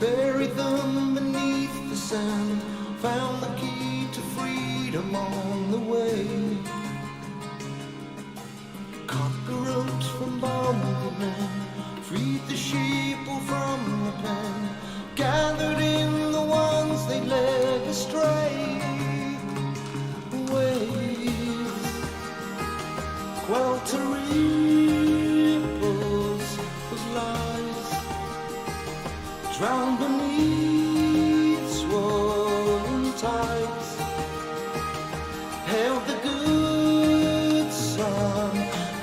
buried them beneath the sand, found the key to freedom on the way. Cut the ropes from bondmen, freed the sheeple from the pen, gathered in the ones they led astray. Waves, welter ripples of lies, drowned beneath swollen tides, held the good sun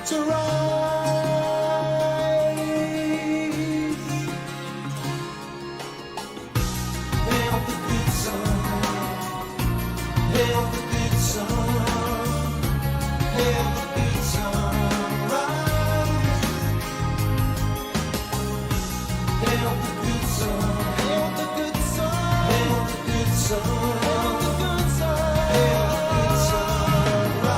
to rise, held the good sun, held the good sun, held the good sunrise, held the good sun, held the good sun, held the good sun, held the good sun, held the good sunrise.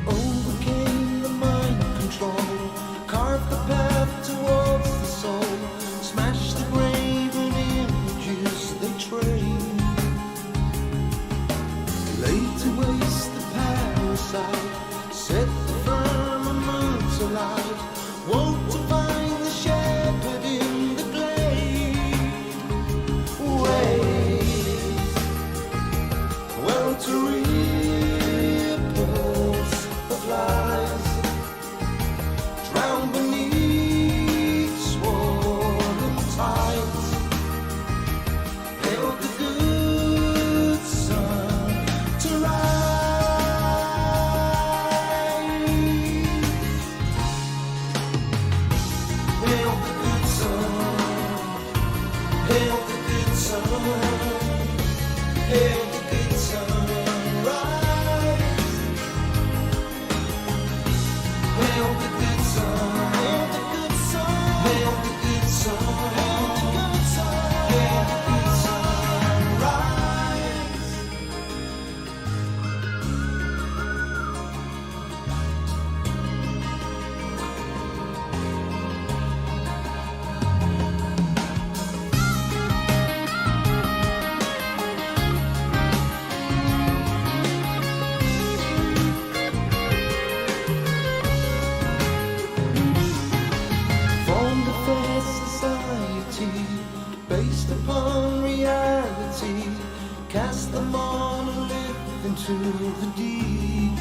Overcame the mind control, carved the path towards the soul, smashed the graven images they trade, laid to waste the parasite, set the firmament alight, woke to find the shepherd in the glade. Waves, welter ripples of lies, drowned beneath swollen tides, held the good sun to rise, held the good sun, held the good sun, held the good sunrise, held the good sun, held the good sun, held the good sun, held the good sun, held the good sunrise. Formed a fair society based upon reality, cast the monolith into the deep,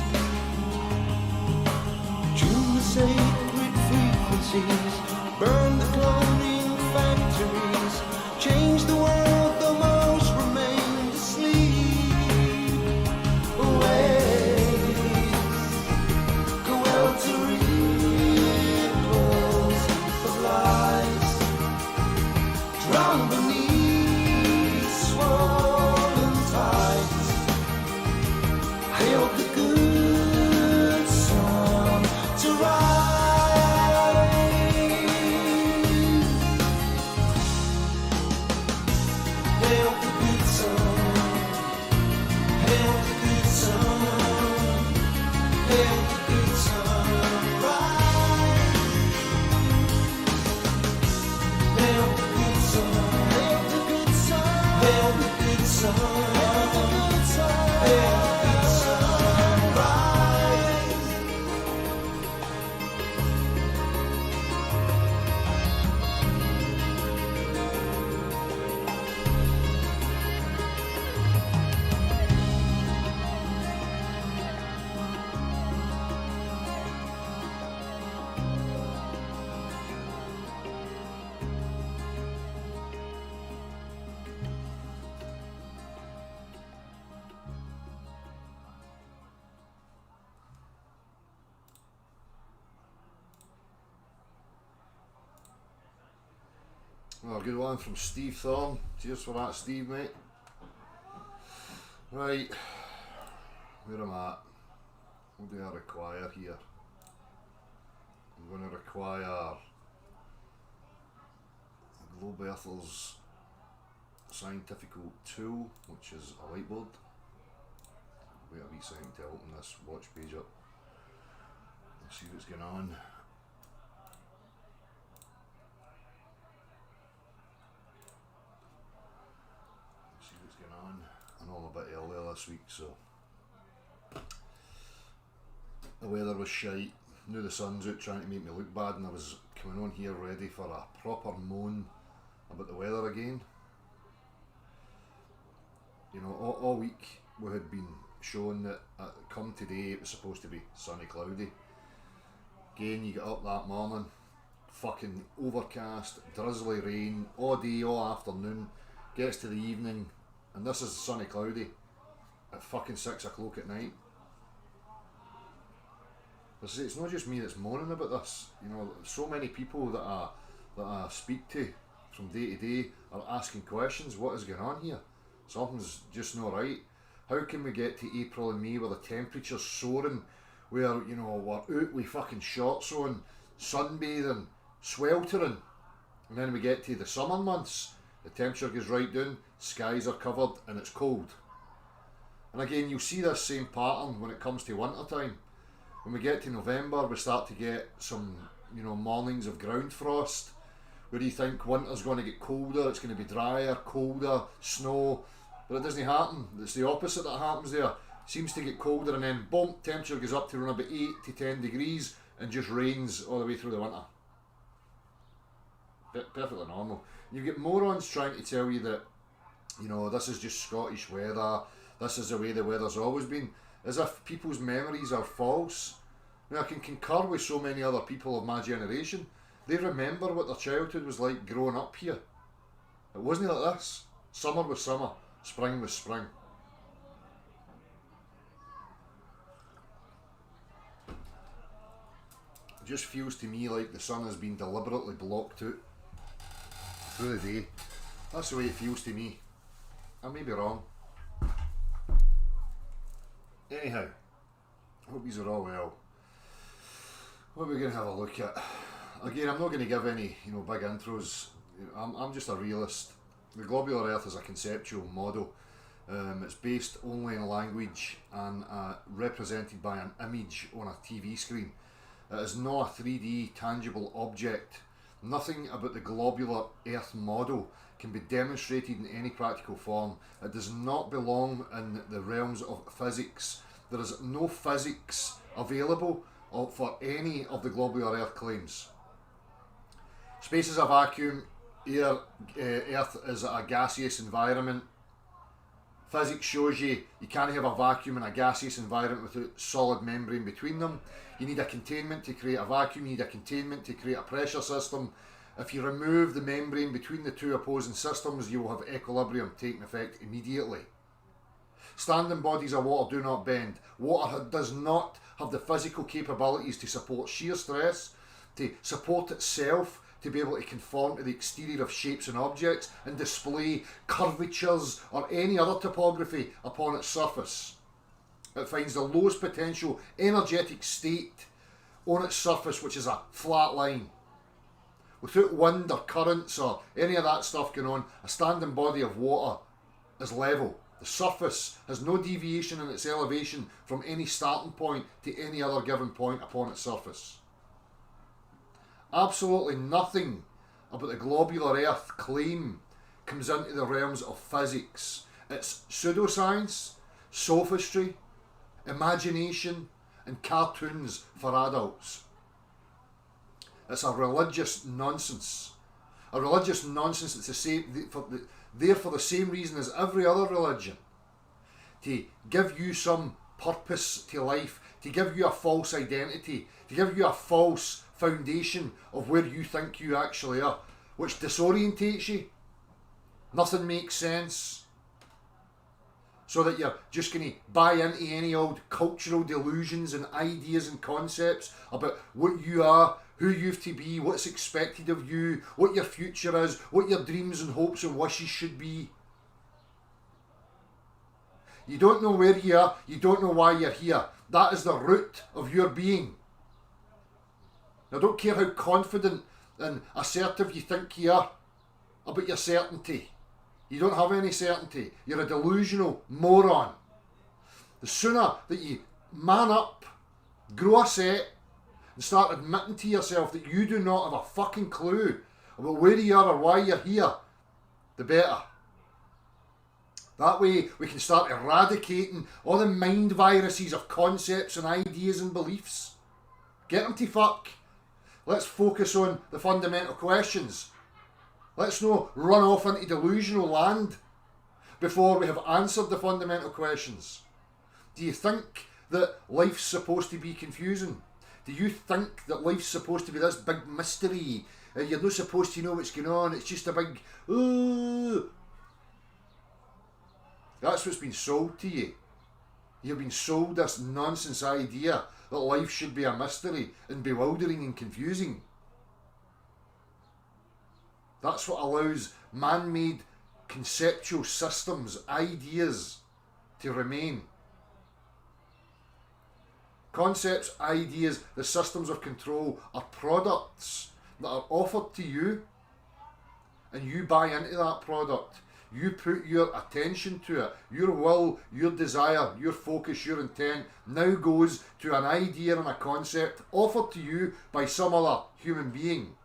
tune the sacred frequencies, burn the cloning factories, change the world though most remained asleep. Waves, go welter ripples of lies, drowned beneath swollen tides, hailed the good sun to rise, hailed the good sun, hailed the good sun, hailed the good sunrise, hailed the good sun, hailed the good sun, hailed the good sun, hailed the good sun, hailed the good sunrise. Well, a good one from Steve Thorne. Cheers for that, Steve, mate. Right, where am I at? What do I require here? I'm going to require Globe Earthers scientific tool, which is a whiteboard. Wait a wee second to open this watch page up. Let's see what's going on. See what's going on. I know I'm a bit earlier this week, so the weather was shite. Knew the sun's out trying to make me look bad, and I was coming on here ready for a proper moan about the weather again. You know, all week we had been shown that come today it was supposed to be sunny, cloudy. Again, you get up that morning, fucking overcast, drizzly rain, all day, all afternoon, gets to the evening, and this is sunny, cloudy at fucking 6 o'clock at night. It's not just me that's moaning about this. You know, so many people that I speak to from day to day are asking questions. What is going on here? Something's just not right. How can we get to April and May where the temperature's soaring, where, you know, we're out with fucking shorts on, sunbathing, sweltering, and then we get to the summer months, the temperature goes right down, skies are covered, and it's cold. And again, you'll see this same pattern when it comes to winter time. When we get to November, we start to get some, you know, mornings of ground frost, where you think winter's going to get colder, it's going to be drier, colder, snow, but it doesn't happen. It's the opposite that happens there. It seems to get colder, and then boom, temperature goes up to around about 8 to 10 degrees and just rains all the way through the winter. Perfectly normal. You get morons trying to tell you that, you know, this is just Scottish weather, this is the way the weather's always been, as if people's memories are false. Now, I can concur with so many other people of my generation. They remember what their childhood was like growing up here. It wasn't like this. Summer was summer, spring was spring. It just feels to me like the sun has been deliberately blocked out through the day. That's the way it feels to me. I may be wrong. Anyhow, hope these are all well. What are we going to have a look at? Again, I'm not going to give any, you know, big intros. I'm just a realist. The globular Earth is a conceptual model. It's based only in language and represented by an image on a TV screen. It is not a 3D tangible object. Nothing about the globular Earth model can be demonstrated in any practical form. It does not belong in the realms of physics. There is no physics available for any of the globular Earth claims. Space is a vacuum. Earth is a gaseous environment. Physics shows you can't have a vacuum in a gaseous environment without solid membrane between them. You need a containment to create a vacuum. You need a containment to create a pressure system. If you remove the membrane between the two opposing systems, you will have equilibrium taking effect immediately. Standing bodies of water do not bend. Water does not have the physical capabilities to support shear stress, to support itself, to be able to conform to the exterior of shapes and objects and display curvatures or any other topography upon its surface. It finds the lowest potential energetic state on its surface, which is a flat line. Without wind or currents or any of that stuff going on, a standing body of water is level. The surface has no deviation in its elevation from any starting point to any other given point upon its surface. Absolutely nothing about the globular Earth claim comes into the realms of physics. It's pseudoscience, sophistry, imagination, and cartoons for adults. It's a religious nonsense. A religious nonsense that's there for the same reason as every other religion. To give you some purpose to life, to give you a false identity, to give you a false foundation of where you think you actually are, which disorientates you. Nothing makes sense. So that you're just going to buy into any old cultural delusions and ideas and concepts about what you are, who you've to be, what's expected of you, what your future is, what your dreams and hopes and wishes should be. You don't know where you are, you don't know why you're here. That is the root of your being. I don't care how confident and assertive you think you are about your certainty. You don't have any certainty. You're a delusional moron. The sooner that you man up, grow a set, and start admitting to yourself that you do not have a fucking clue about where you are or why you're here, the better. That way we can start eradicating all the mind viruses of concepts and ideas and beliefs. Get them to fuck. Let's focus on the fundamental questions. Let's not run off into delusional land before we have answered the fundamental questions. Do you think that life's supposed to be confusing? Do you think that life's supposed to be this big mystery and you're not supposed to know what's going on? It's just a big... That's what's been sold to you. You've been sold this nonsense idea that life should be a mystery and bewildering and confusing. That's what allows man-made conceptual systems, ideas, to remain. Concepts, ideas, the systems of control are products that are offered to you, and you buy into that product. You put your attention to it. Your will, your desire, your focus, your intent now goes to an idea and a concept offered to you by some other human being.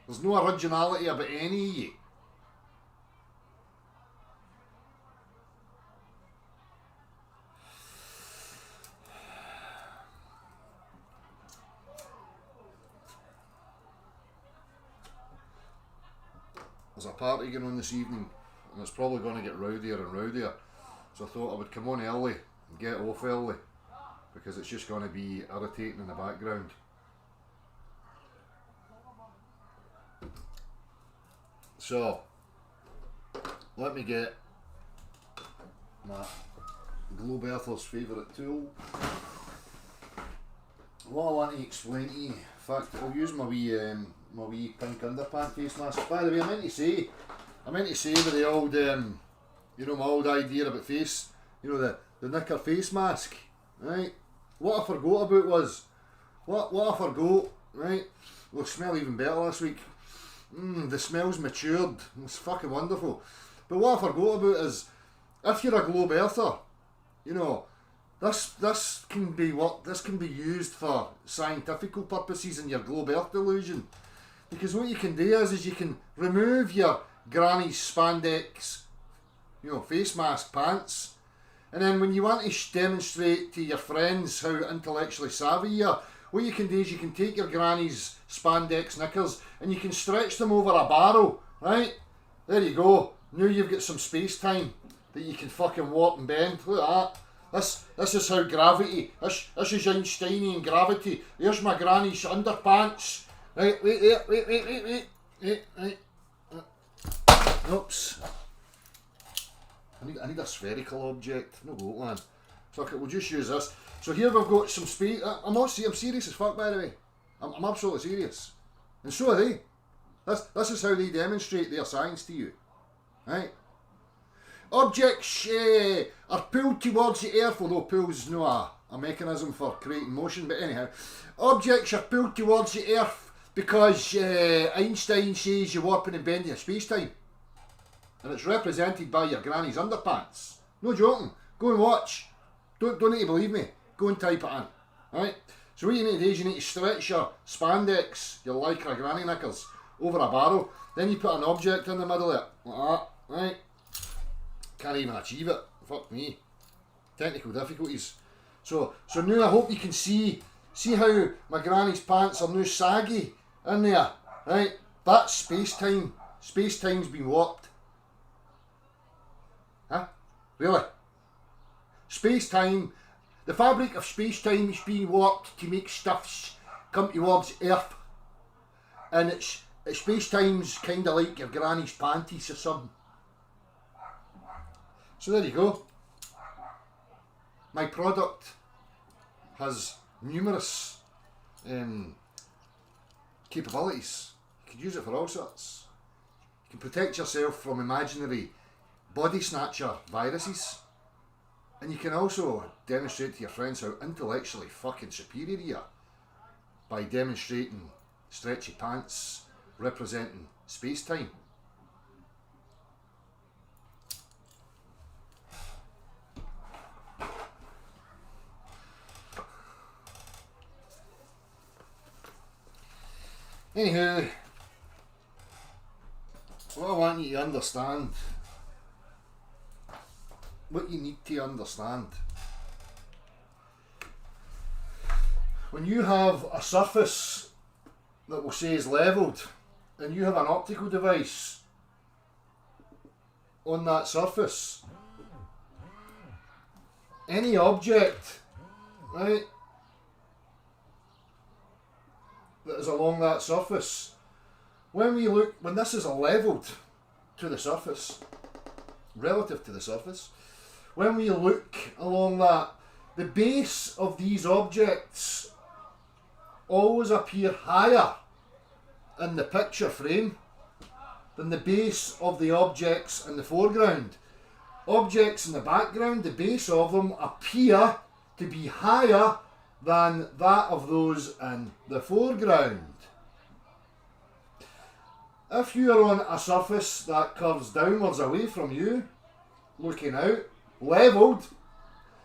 There's no originality about any of you. There's a party going on this evening and it's probably going to get rowdier and rowdier, so I thought I would come on early and get off early because it's just going to be irritating in the background. So let me get my Globe Earther's favourite tool. What I want to explain to you, in fact I'll use my wee pink underpant face mask. By the way, I meant to say with the old, my old idea about face, the knicker face mask, right? What I forgot about was, what I forgot, right? Will smell even better this week. The smell's matured. It's fucking wonderful. But what I forgot about is, if you're a globe earther, this can be used for scientific purposes in your globe earth delusion. Because what you can do is you can remove your granny's spandex, face mask pants, and then when you want to demonstrate to your friends how intellectually savvy you are, what you can do is you can take your granny's spandex knickers and you can stretch them over a barrel, right? There you go. Now you've got some space time that you can fucking warp and bend. Look at that. This is how gravity. This is Einsteinian gravity. There's my granny's underpants. Right, wait. Oops. I need a spherical object. No go, man. Fuck it, we'll just use this. So here we've got some space. I'm serious as fuck, by the way. I'm absolutely serious. And so are they. This is how they demonstrate their science to you. Right? Objects are pulled towards the earth, although pull's not a mechanism for creating motion, but anyhow. Objects are pulled towards the earth because Einstein says you're warping and bending space-time. And it's represented by your granny's underpants. No joking. Go and watch. Don't need to believe me. Go and type it in. Right? So what you need to do is you need to stretch your spandex, your lycra granny knickers, over a barrel. Then you put an object in the middle of it. Like that. Right? Can't even achieve it. Fuck me. Technical difficulties. So now I hope you can see how my granny's pants are now saggy in there, right? That's space-time. Space-time's been warped. Huh? Really? Space-time, the fabric of space-time is being warped to make stuffs come towards Earth. And space-time's kind of like your granny's panties or something. So there you go. My product has numerous capabilities. You can use it for all sorts. You can protect yourself from imaginary body snatcher viruses, and you can also demonstrate to your friends how intellectually fucking superior you are by demonstrating stretchy pants representing space-time. Anywho, what I want you to understand, what you need to understand, when you have a surface that we'll say is levelled and you have an optical device on that surface, any object, right, that is along that surface, when this is levelled to the surface, relative to the surface, when we look along that, the base of these objects always appear higher in the picture frame than the base of the objects in the foreground. Objects in the background, the base of them appear to be higher than that of those in the foreground. If you are on a surface that curves downwards away from you, looking out, levelled,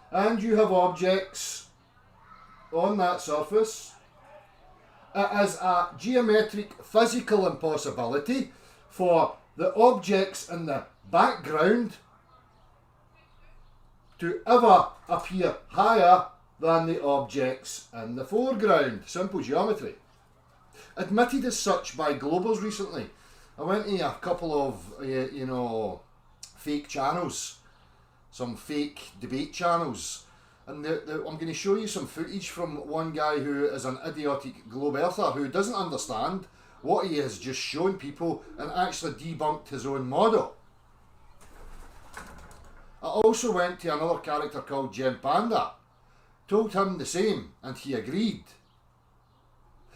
and you have objects on that surface, it is a geometric physical impossibility for the objects in the background to ever appear higher than the objects in the foreground. Simple geometry. Admitted as such by Globers recently. I went to a couple of, fake channels, some fake debate channels, and I'm going to show you some footage from one guy who is an idiotic globe earther who doesn't understand what he has just shown people and actually debunked his own model. I also went to another character called Gem Panda, told him the same, and he agreed.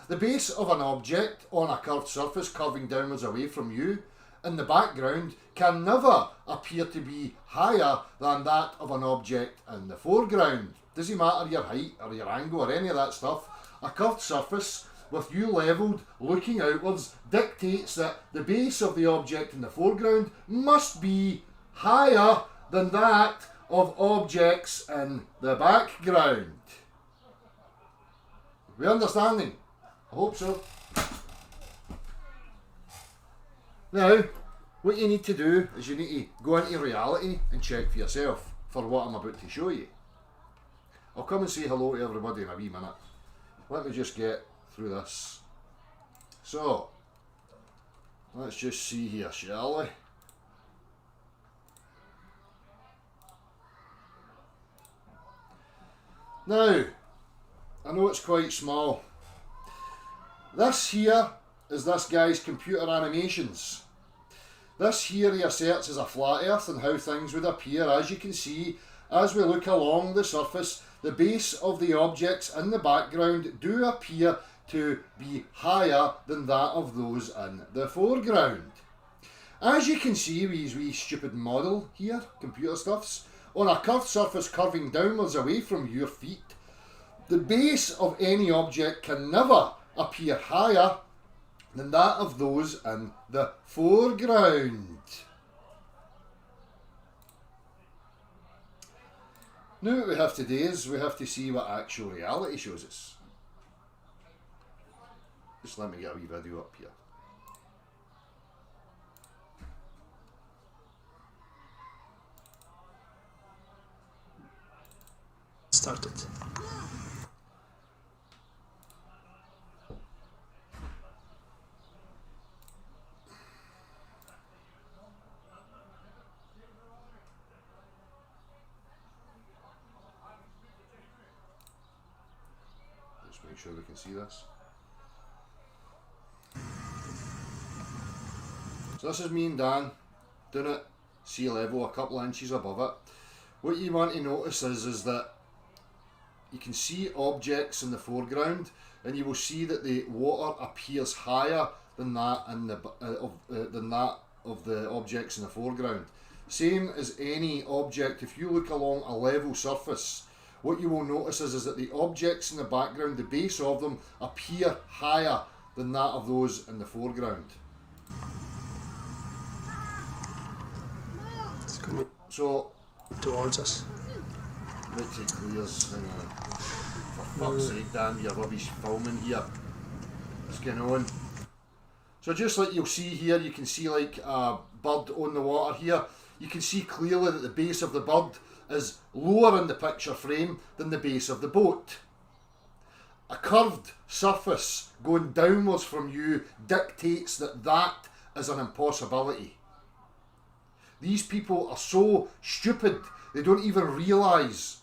The base of an object on a curved surface curving downwards away from you in the background can never appear to be higher than that of an object in the foreground. Doesn't matter your height or your angle or any of that stuff. A curved surface with you levelled looking outwards dictates that the base of the object in the foreground must be higher than that of objects in the background. We understanding? I hope so. Now, what you need to do is you need to go into reality and check for yourself for what I'm about to show you. I'll come and say hello to everybody in a wee minute. Let me just get through this. So, let's just see here, shall we? Now, I know it's quite small. This here is this guy's computer animations. This here he asserts is a flat earth and how things would appear. As you can see, as we look along the surface, the base of the objects in the background do appear to be higher than that of those in the foreground. As you can see, wee stupid model here, computer stuffs, on a curved surface curving downwards away from your feet, the base of any object can never appear higher than that of those in the foreground. Now what we have to do is we have to see what actual reality shows us. Just let me get a wee video up here. Started. Just make sure they can see this. So this is me and Dan doing it sea level, a couple of inches above it. What you want to notice is that you can see objects in the foreground, and you will see that the water appears higher than that in than that of the objects in the foreground. Same as any object, if you look along a level surface, what you will notice is that the objects in the background, the base of them, appear higher than that of those in the foreground. It's coming So, towards us. let's see, clears. Hang on. For fuck's sake, Dan, you're rubbish filming here. What's going on? So just like you'll see here, you can see like a bird on the water here. You can see clearly that the base of the bird is lower in the picture frame than the base of the boat. A curved surface going downwards from you dictates that that is an impossibility. These people are so stupid they don't even realise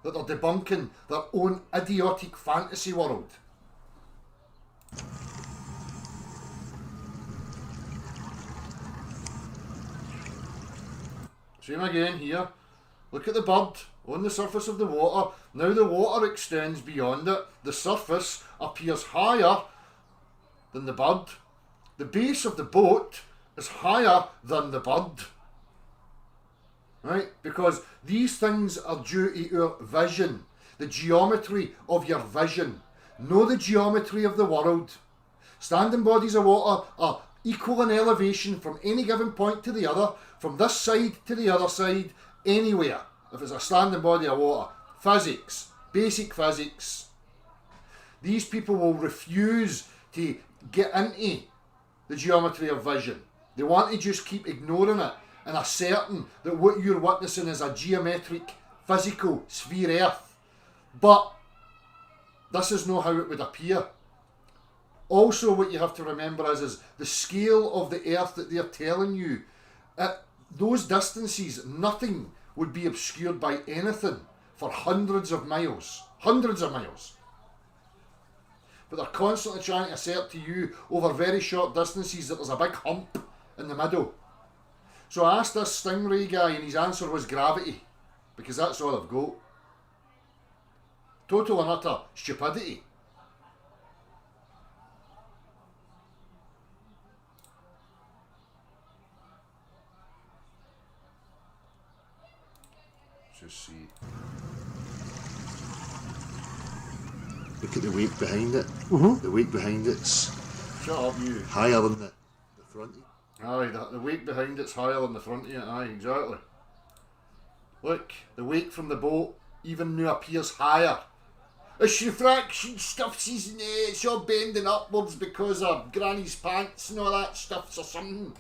that they're debunking their own idiotic fantasy world. Same again here. Look at the bird on the surface of the water. Now the water extends beyond it. The surface appears higher than the bird. The base of the boat is higher than the bird. Right? Because these things are due to your vision. The geometry of your vision. Know the geometry of the world. Standing bodies of water are equal in elevation from any given point to the other, from this side to the other side, anywhere. If it's a standing body of water. Physics. Basic physics. These people will refuse to get into the geometry of vision. They want to just keep ignoring it and asserting that what you're witnessing is a geometric, physical sphere Earth. But this is not how it would appear. Also, what you have to remember is the scale of the Earth that they're telling you. At those distances, nothing would be obscured by anything for hundreds of miles. Hundreds of miles. But they're constantly trying to assert to you over very short distances that there's a big hump in the middle. So I asked this Stingray guy and his answer was gravity. Because that's all I've got. Total and utter stupidity. Just see. Look at the weight behind it. The weight behind it's Shut up, you. higher than the front. Aye, the weight behind it's higher than the front of it. Aye, exactly. Look, the weight from the boat even now appears higher. It's refraction stuff, isn't it? It's all bending upwards because of Granny's pants and all that stuff or something.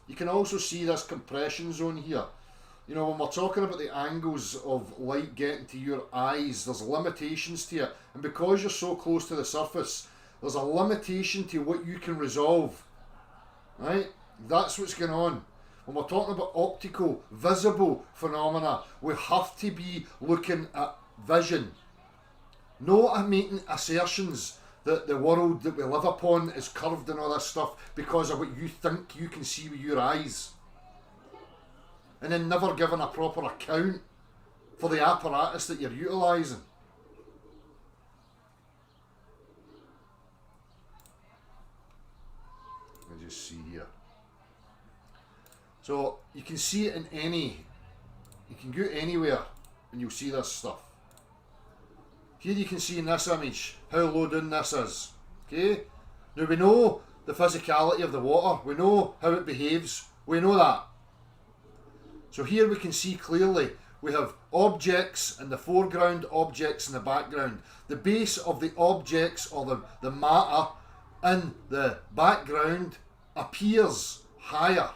You can also see this compression zone here. You know, when we're talking about the angles of light getting to your eyes, there's limitations to it. And because you're so close to the surface, there's a limitation to what you can resolve. Right? That's what's going on. When we're talking about optical, visible phenomena, we have to be looking at vision. Not making assertions that the world that we live upon is curved and all this stuff because of what you think you can see with your eyes. And then never giving a proper account for the apparatus that you're utilising. Let me just see here. So you can see it in you can go anywhere and you'll see this stuff. Here you can see in this image how low down this is. Okay? Now we know the physicality of the water. We know how it behaves. We know that. So here we can see clearly we have objects in the foreground, objects in the background. The base of the objects or the matter in the background appears higher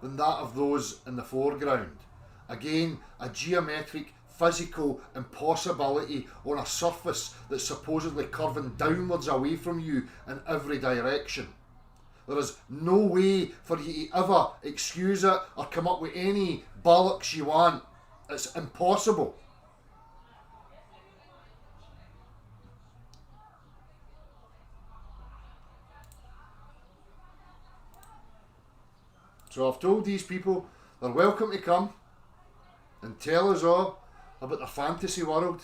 than that of those in the foreground. Again, a geometric physical impossibility on a surface that's supposedly curving downwards away from you in every direction. There is no way for you to ever excuse it or come up with any bollocks you want. It's impossible. So I've told these people they're welcome to come and tell us all about the fantasy world.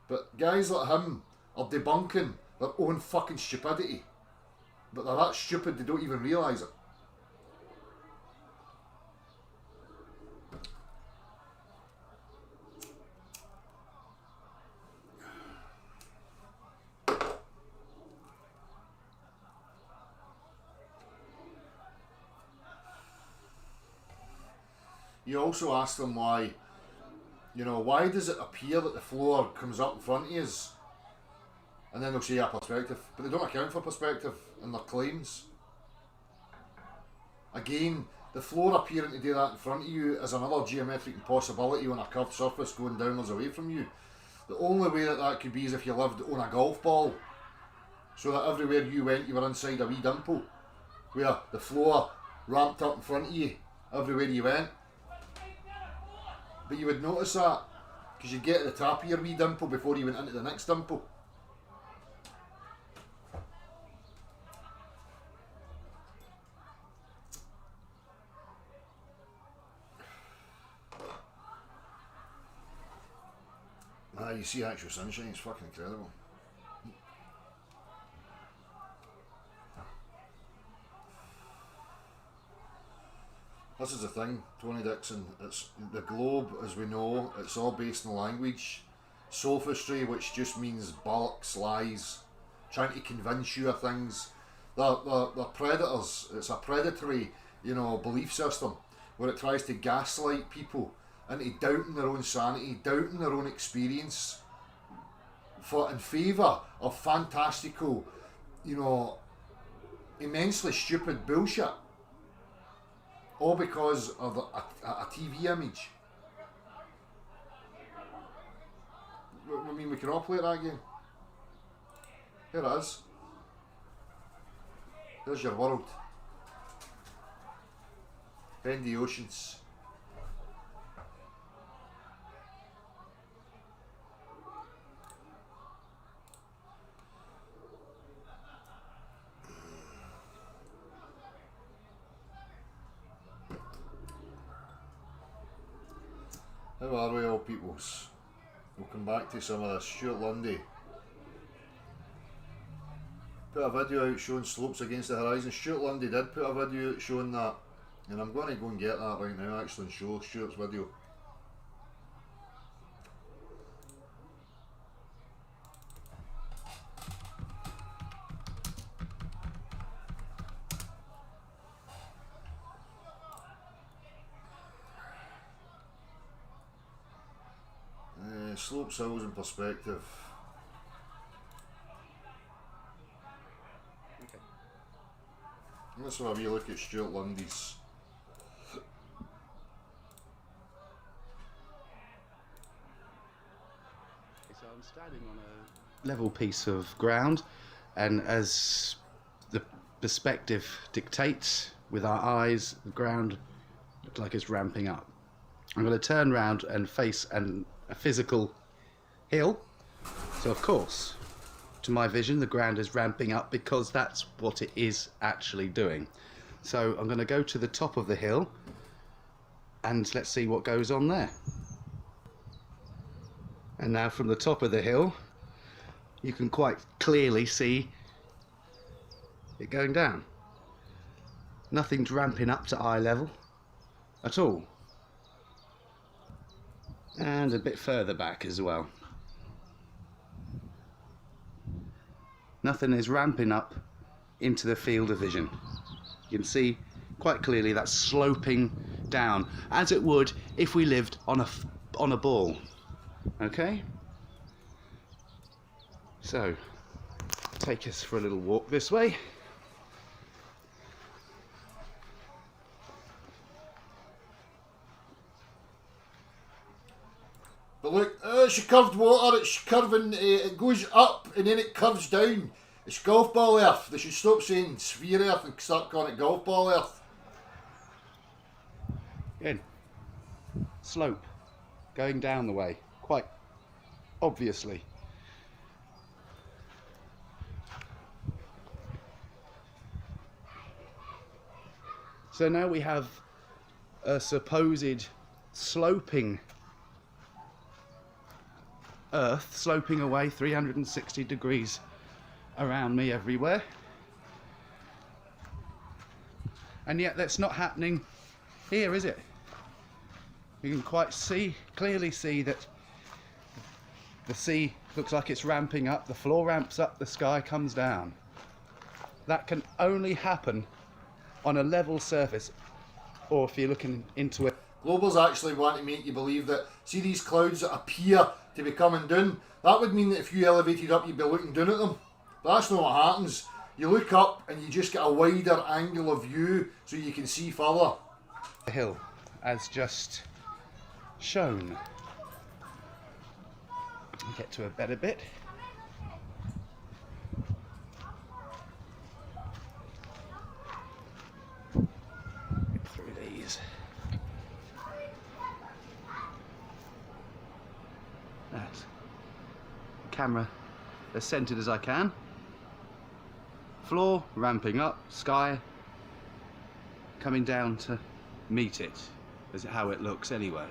But guys like him are debunking their own fucking stupidity. But they're that stupid they don't even realise it. you also ask them why, you know, why does it appear that the floor comes up in front of you? And then they'll say, yeah, perspective. But they don't account for perspective in their claims. Again, the floor appearing to do that in front of you is another geometric impossibility on a curved surface going downwards away from you. The only way that that could be is if you lived on a golf ball, so that everywhere you went you were inside a wee dimple, where the floor ramped up in front of you everywhere you went. But you would notice that, because you'd get to the top of your wee dimple before you went into the next dimple. Ah, you see actual sunshine, it's fucking incredible. This is the thing, Tony Dixon, it's the globe as we know, it's all based on language. Sophistry, which just means bollocks, lies, trying to convince you of things. They're predators, it's a predatory, you know, belief system where it tries to gaslight people into doubting their own sanity, doubting their own experience in favour of fantastical, you know, immensely stupid bullshit. All because of a TV image. I mean, we can all play that game. Here it is. There's your world. Bend the oceans. How are we all, peoples? We'll come back to some of this. Stuart Lundy put a video out showing slopes against the horizon. Stuart Lundy did put a video out showing that, and I'm going to go and get that right now actually and show Stuart's video. Slopes, hills and perspective. Okay. Let's have a wee look at Stuart Lundy's. So I'm standing on a level piece of ground, and as the perspective dictates, with our eyes, the ground looks like it's ramping up. I'm going to turn round and face a physical hill. So of course, to my vision, the ground is ramping up because that's what it is actually doing. So I'm going to go to the top of the hill and let's see what goes on there. And now from the top of the hill, you can quite clearly see it going down. Nothing's ramping up to eye level at all. And a bit further back as well. Nothing is ramping up into the field of vision. You can see quite clearly that's sloping down, as it would if we lived on a ball. Okay? So, take us for a little walk this way. But look, it's curved water, it's curving, it goes up and then it curves down. It's golf ball earth. They should stop saying sphere earth and start calling it golf ball earth. Again, slope, going down the way, quite obviously. So now we have a supposed sloping Earth, sloping away 360 degrees around me everywhere. And yet that's not happening here, is it? You can quite clearly see that the sea looks like it's ramping up, the floor ramps up, the sky comes down. That can only happen on a level surface, or if you're looking into it. Globals actually want to make you believe that, see these clouds that appear to be coming down, that would mean that if you elevated up you'd be looking down at them. But that's not what happens. You look up and you just get a wider angle of view so you can see further. The hill, as just shown. Get to a better bit. Get through these. That's camera as centered as I can. Floor ramping up, sky coming down to meet it, is how it looks anyway.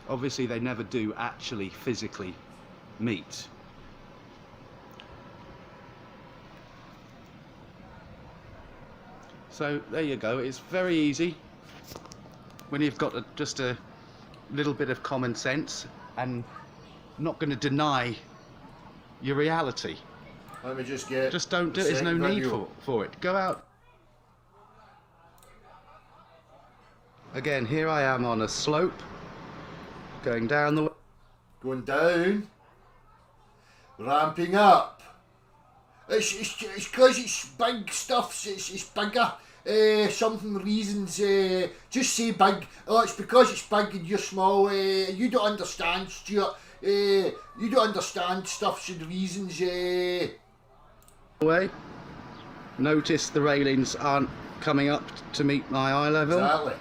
Obviously they never do actually physically meet. So there you go, it's very easy when you've got just a little bit of common sense and not going to deny your reality. Let me just get. Just don't do it, there's no need for it. Go out. Again, here I am on a slope, going down the... Going down, ramping up. It's because it's big stuff, it's bigger. Something reasons, just say big. Oh, it's because it's big and you're small. You don't understand, Stuart. You don't understand stuffs and reasons. Way. Notice the railings aren't coming up to meet my eye level. Exactly.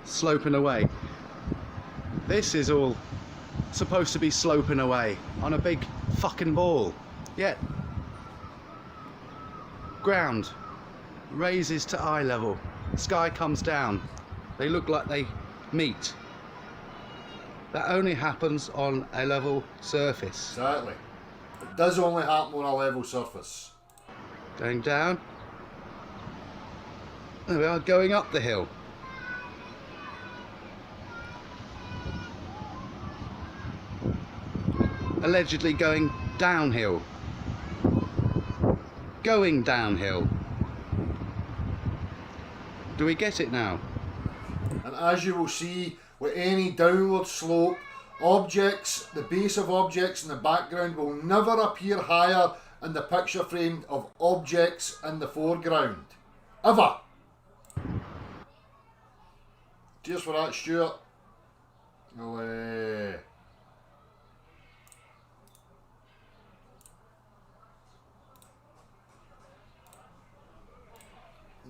Sloping away. This is all supposed to be sloping away on a big fucking ball. Yet ground raises to eye level, sky comes down, they look like they meet. That only happens on a level surface. Exactly. It does only happen on a level surface. Going down. There we are, going up the hill. Allegedly going downhill. Going downhill. Do we get it now? And as you will see, with any downward slope, objects, the base of objects in the background will never appear higher in the picture frame of objects in the foreground. Ever. Cheers for that, Stuart. Away.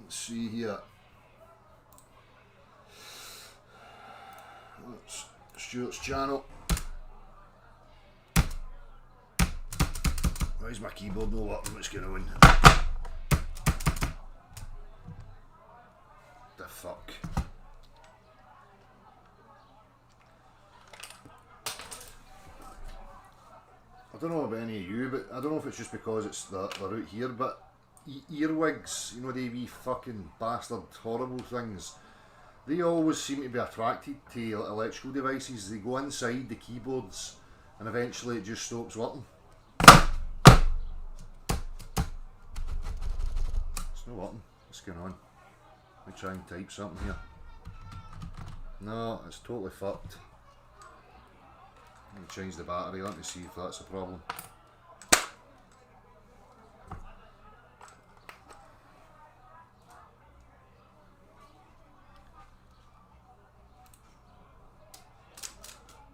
Let's see here. That's Stuart's channel. Why is my keyboard not working? What's going on? The fuck? I don't know about any of you, but I don't know if it's just because it's they're out here, but earwigs, you know, they wee fucking bastard horrible things, they always seem to be attracted to electrical devices. They go inside the keyboards and eventually it just stops working. It's not working. What's going on? Let me try and type something here. No, it's totally fucked. Let me change the battery. Let me see if that's a problem.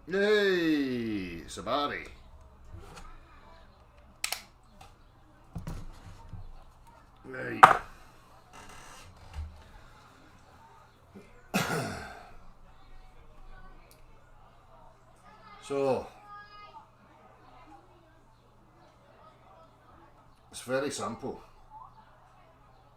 Yay! It's a battery. Right. So it's very simple.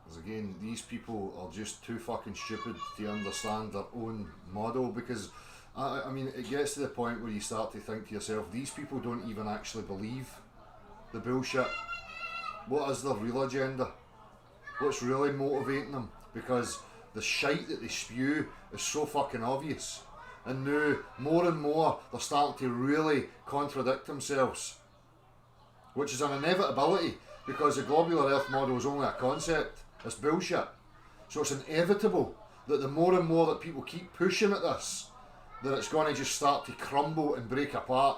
Because again, these people are just too fucking stupid to understand their own model, because I mean, it gets to the point where you start to think to yourself, these people don't even actually believe the bullshit. What is their real agenda? What's really motivating them? Because the shite that they spew is so fucking obvious. And now, more and more, they're starting to really contradict themselves. Which is an inevitability, because the globular earth model is only a concept. It's bullshit. So it's inevitable that the more and more that people keep pushing at this, that it's going to just start to crumble and break apart.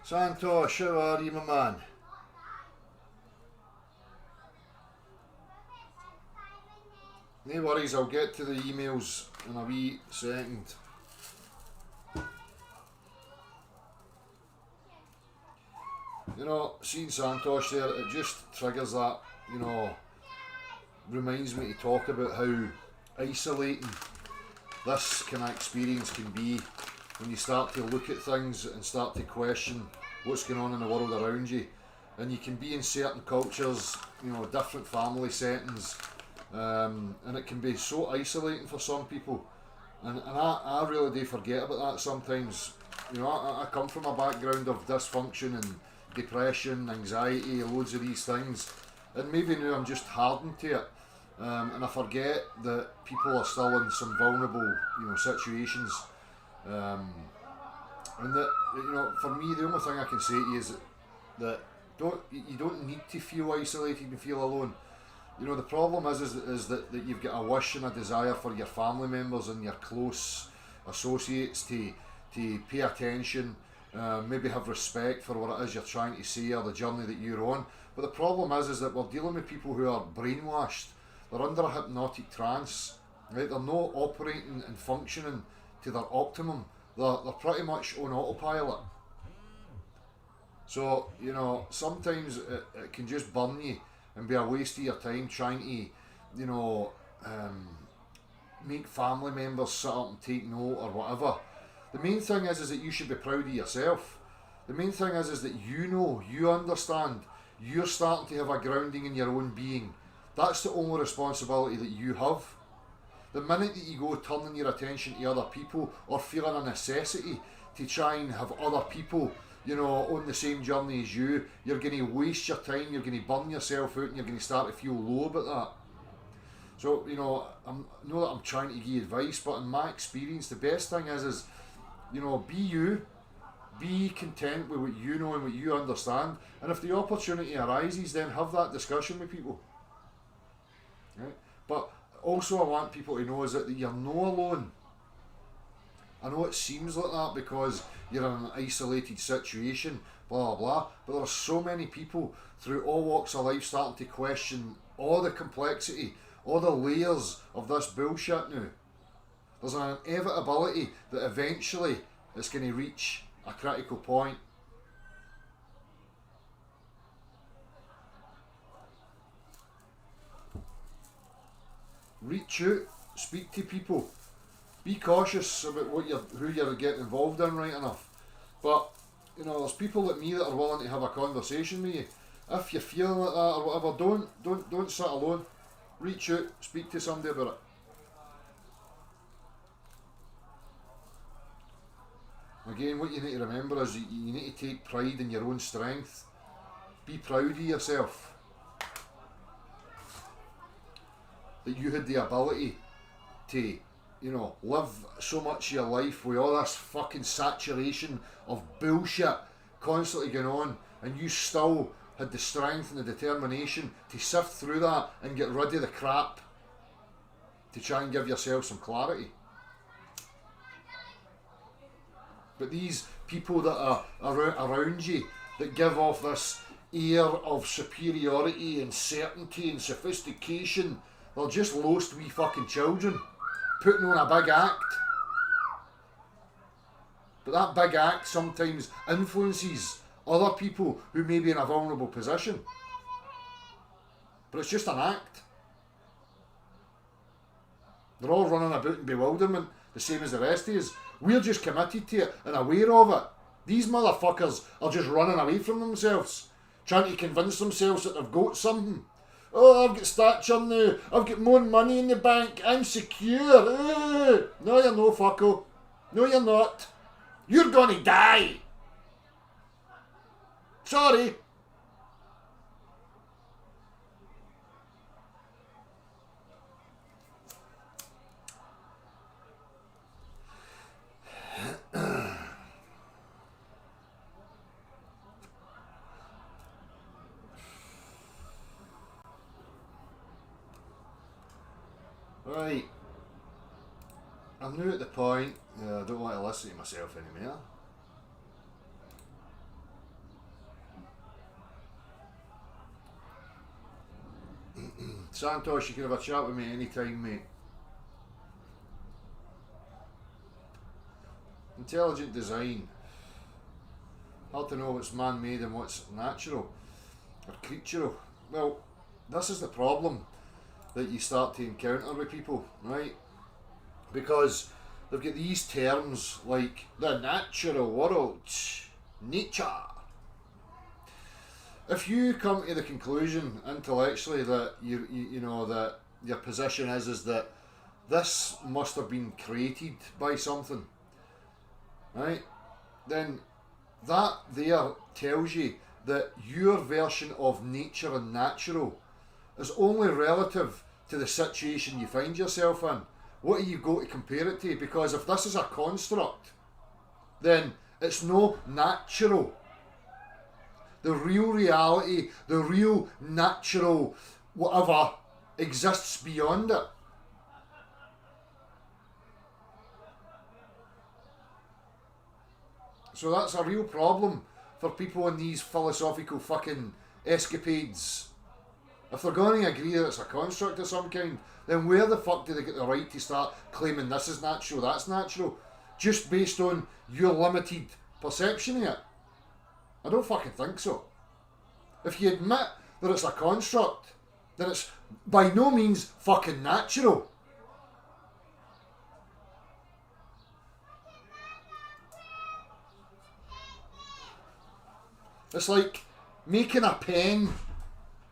Santosh, how are you, my man? No worries, I'll get to the emails in a wee second. You know, seeing Santosh there, it just triggers that, you know, reminds me to talk about how isolating this kind of experience can be when you start to look at things and start to question what's going on in the world around you. And you can be in certain cultures, you know, different family settings, and it can be so isolating for some people. And I really do forget about that sometimes. You know, I come from a background of dysfunction and depression, anxiety, loads of these things. And maybe now I'm just hardened to it. And I forget that people are still in some vulnerable, you know, situations. And that, you know, for me, the only thing I can say to you is that you don't need to feel isolated and feel alone. You know, the problem is that you've got a wish and a desire for your family members and your close associates to pay attention, maybe have respect for what it is you're trying to say or the journey that you're on. But the problem is that we're dealing with people who are brainwashed. They're under a hypnotic trance, right? They're not operating and functioning to their optimum. They're pretty much on autopilot. So, you know, sometimes it can just burn you and be a waste of your time trying to, you know, make family members sit up and take note or whatever. The main thing is that you should be proud of yourself. The main thing is that you know, you understand, you're starting to have a grounding in your own being. That's the only responsibility that you have. The minute that you go turning your attention to other people or feeling a necessity to try and have other people, you know, on the same journey as you, you're going to waste your time, you're going to burn yourself out, and you're going to start to feel low about that. So, you know, I know that I'm trying to give you advice, but in my experience, the best thing is, you know, be you, be content with what you know and what you understand, and if the opportunity arises, then have that discussion with people. Right? But also I want people to know is that you're not alone. I know it seems like that because you're in an isolated situation, blah blah blah, but there are so many people through all walks of life starting to question all the complexity, all the layers of this bullshit now. There's an inevitability that eventually it's going to reach a critical point. Reach out, speak to people. Be cautious about who you're getting involved in, right enough. But, you know, there's people like me that are willing to have a conversation with you. If you're feeling like that or whatever, don't sit alone. Reach out, speak to somebody about it. Again, what you need to remember is you need to take pride in your own strength. Be proud of yourself. That you had the ability to, you know, live so much of your life with all this fucking saturation of bullshit constantly going on, and you still had the strength and the determination to sift through that and get rid of the crap to try and give yourself some clarity. But these people that are around you that give off this air of superiority and certainty and sophistication, they're just lost wee fucking children putting on a big act. But that big act sometimes influences other people who may be in a vulnerable position. But it's just an act. They're all running about in bewilderment, the same as the rest of us. We're just committed to it and aware of it. These motherfuckers are just running away from themselves, trying to convince themselves that they've got something. Oh, I've got stature now, I've got more money in the bank, I'm secure. No, you're no, fucko. No, you're not. You're gonna die. Sorry. Right. I'm now at the point, I don't want to listen to myself anymore. Santos, you can have a chat with me anytime, mate. Intelligent design. Hard to know what's man-made and what's natural or creatural. Well, this is the problem that you start to encounter with people, right? Because they've got these terms like the natural world, nature. If you come to the conclusion intellectually that you know that your position is that this must have been created by something, right? Then that there tells you that your version of nature and natural is only relative to the situation you find yourself in. What are you going to compare it to? Because if this is a construct, then it's no natural. The real reality, the real natural whatever exists beyond it. So that's a real problem for people in these philosophical fucking escapades. If they're going to agree that it's a construct of some kind, then where the fuck do they get the right to start claiming this is natural, that's natural, just based on your limited perception of it? I don't fucking think so. If you admit that it's a construct, then it's by no means fucking natural. It's like making a pen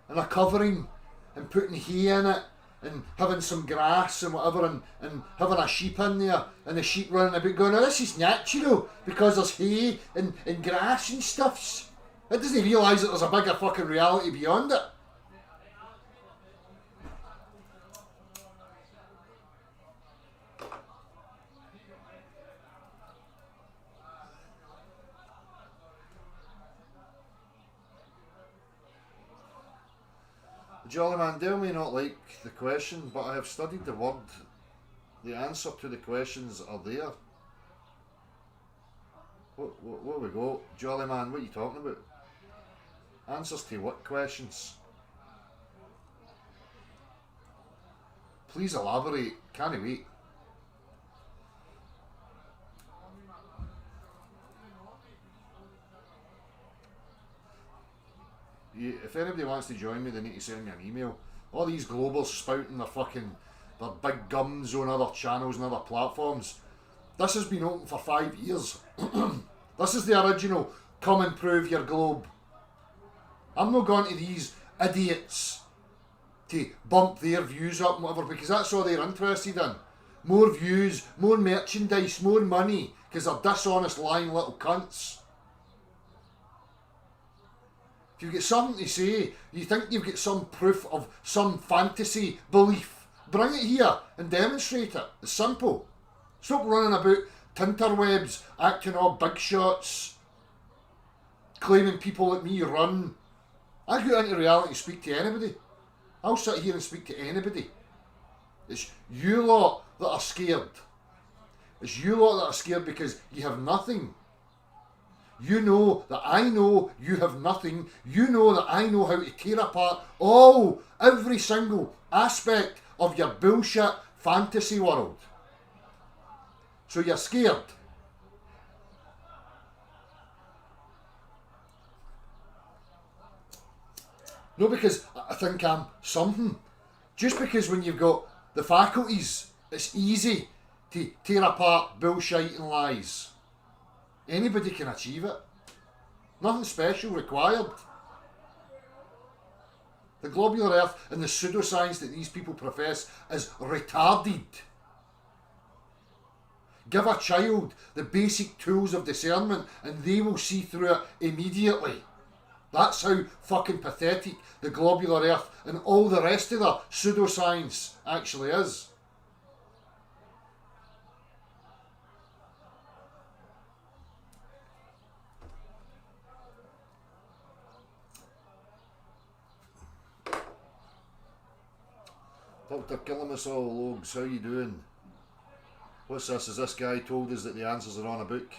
and a covering and putting hay in it and having some grass and whatever and having a sheep in there and the sheep running about going, oh, this is natural because there's hay and grass and stuffs. It doesn't realise that there's a bigger fucking reality beyond it. Jolly Man, Dale may not like the question, but I have studied the word. The answer to the questions are there. Where we go? Jolly Man, what are you talking about? Answers to what questions? Please elaborate. Can't wait. If anybody wants to join me, they need to send me an email. All these globals spouting their big gums on other channels and other platforms. This has been open for 5 years. This is the original come and prove your globe. I'm not going to these idiots to bump their views up and whatever, because that's all they're interested in. More views, more merchandise, more money, because they're dishonest, lying little cunts. If you've got something to say, you think you've got some proof of some fantasy belief, bring it here and demonstrate it. It's simple. Stop running about tinterwebs, acting all big shots, claiming people like me run. I go into reality to speak to anybody. I'll sit here and speak to anybody. It's you lot that are scared. It's you lot that are scared because you have nothing. You know that I know you have nothing. You know that I know how to tear apart every single aspect of your bullshit fantasy world. So you're scared. Not because I think I'm something. Just because when you've got the faculties, it's easy to tear apart bullshit and lies. Anybody can achieve it. Nothing special required. The globular earth and the pseudoscience that these people profess is retarded. Give a child the basic tools of discernment and they will see through it immediately. That's how fucking pathetic the globular earth and all the rest of the pseudoscience actually is. Dr. Killamasol Logs, how you doing? What's this? Has this guy told us that the answers are on a book?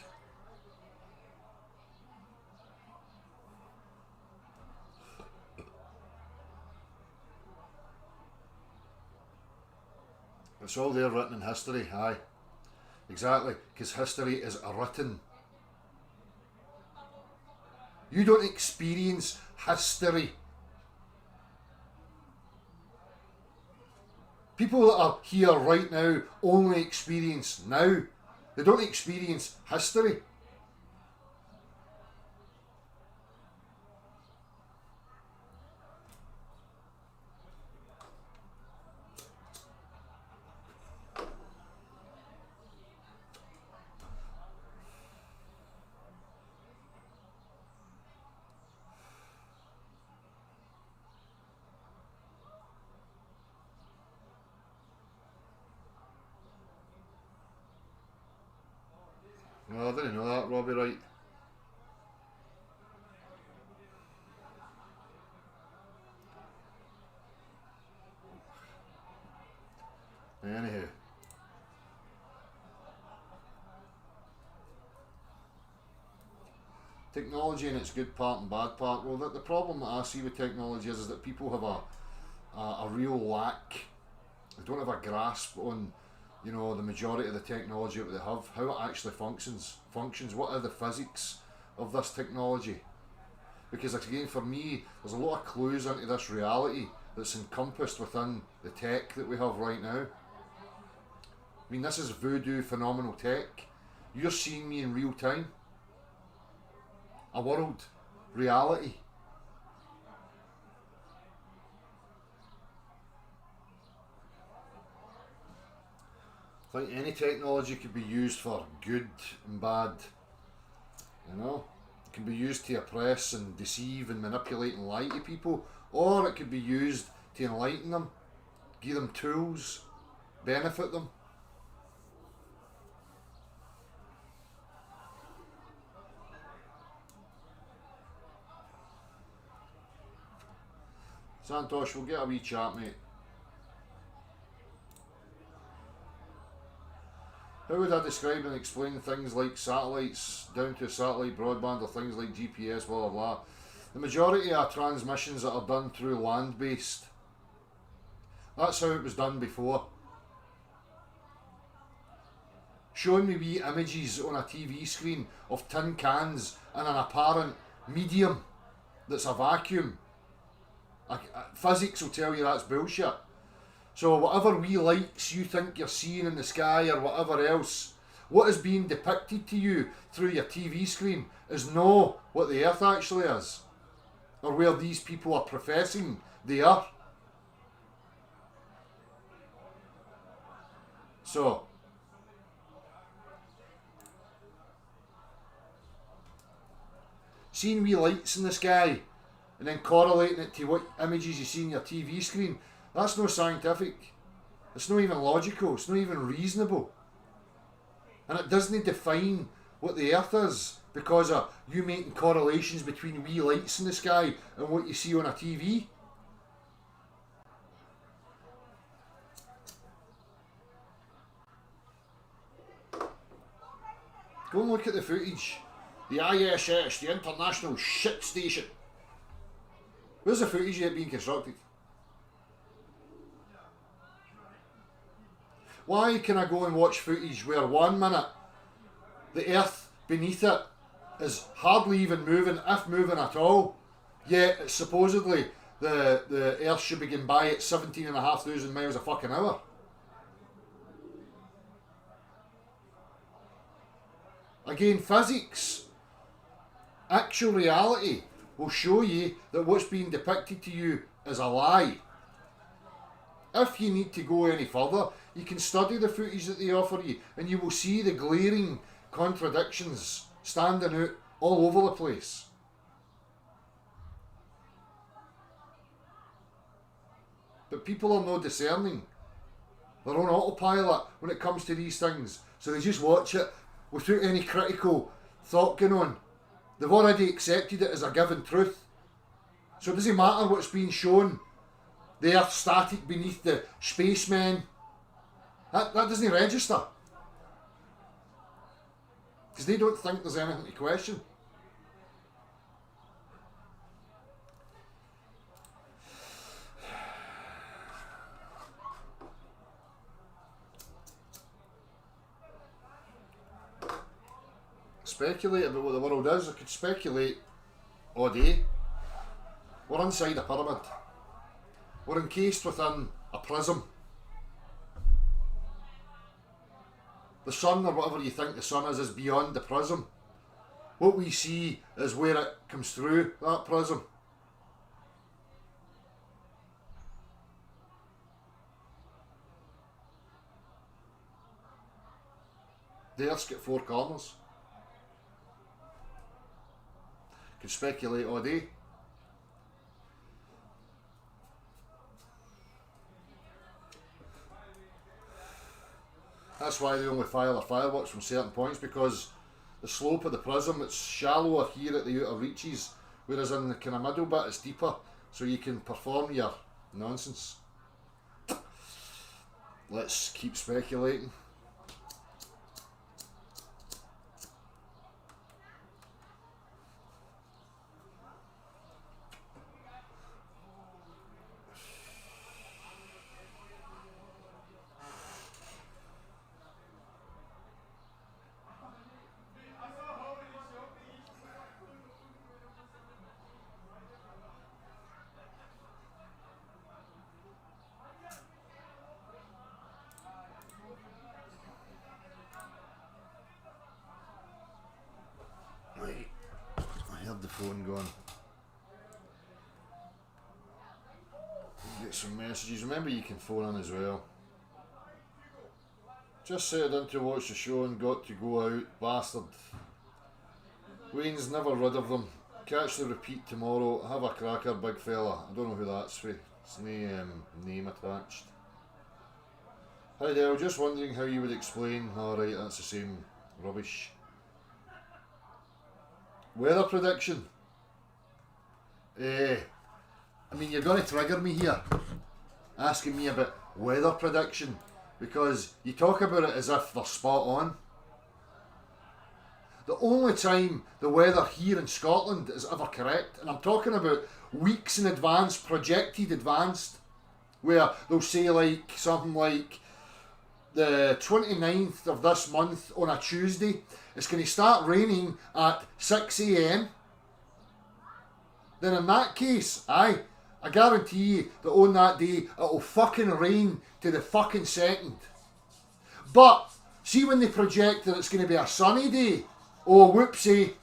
It's all there written in history, aye. Exactly, because history is written. You don't experience history. People that are here right now only experience now. They don't experience history. No, I didn't know that, Robbie, right. Anyhow. Technology and its good part and bad part. Well, the problem that I see with technology is that people have a real lack. They don't have a grasp on, you know, the majority of the technology that they have, how it actually functions. What are the physics of this technology? Because again, for me, there's a lot of clues into this reality that's encompassed within the tech that we have right now. I mean, this is voodoo phenomenal tech. You're seeing me in real time. A world, reality. I think any technology could be used for good and bad, you know. It can be used to oppress and deceive and manipulate and lie to people, or it could be used to enlighten them, give them tools, benefit them. Santosh, we'll get a wee chat, mate. How would I describe and explain things like satellites down to satellite broadband or things like GPS, blah blah blah? The majority are transmissions that are done through land-based. That's how it was done before. Showing me wee images on a TV screen of tin cans in an apparent medium that's a vacuum. Physics will tell you that's bullshit. So whatever wee lights you think you're seeing in the sky or whatever else, what is being depicted to you through your TV screen is not what the earth actually is, or where these people are professing they are. So seeing wee lights in the sky and then correlating it to what images you see on your TV screen, that's not scientific. It's not even logical. It's not even reasonable. And it doesn't define what the earth is because of you making correlations between wee lights in the sky and what you see on a TV. Go and look at the footage. The ISS, the International Shit Station. Where's the footage yet being constructed? Why can I go and watch footage where 1 minute the earth beneath it is hardly even moving, if moving at all, yet it's supposedly the earth should be going by at 17,500 miles a fucking hour? Again, physics, actual reality will show you that what's being depicted to you is a lie. If you need to go any further, you can study the footage that they offer you and you will see the glaring contradictions standing out all over the place. But people are not discerning. They're on autopilot when it comes to these things. So they just watch it without any critical thought going on. They've already accepted it as a given truth. So it doesn't matter what's being shown. The Earth static beneath the spacemen. That doesn't register. Because they don't think there's anything to question. Speculate about what the world is. I could speculate all day. We're inside a pyramid. We're encased within a prism. The sun, or whatever you think the sun is beyond the prism. What we see is where it comes through that prism. The Earth's got four corners. Could speculate all day. That's why they only fire their fireworks from certain points, because the slope of the prism, it's shallower here at the outer reaches, whereas in the kind of middle bit it's deeper, so you can perform your nonsense. Let's keep speculating. I heard the phone going. Get some messages. Remember, you can phone in as well. Just settled in to watch the show and got to go out. Bastard. Wayne's never rid of them. Catch the repeat tomorrow. Have a cracker, big fella. I don't know who that's for. It's no name attached. Hi there, just wondering how you would explain. Alright, that's the same rubbish. Weather prediction. I mean, you're going to trigger me here, asking me about weather prediction, because you talk about it as if they're spot on. The only time the weather here in Scotland is ever correct, and I'm talking about weeks in advance, projected advanced, where they'll say like something like the 29th of this month on a Tuesday, it's going to start raining at 6 AM. Then in that case, I guarantee you that on that day it'll fucking rain to the fucking second. But see when they project that it's going to be a sunny day, oh whoopsie.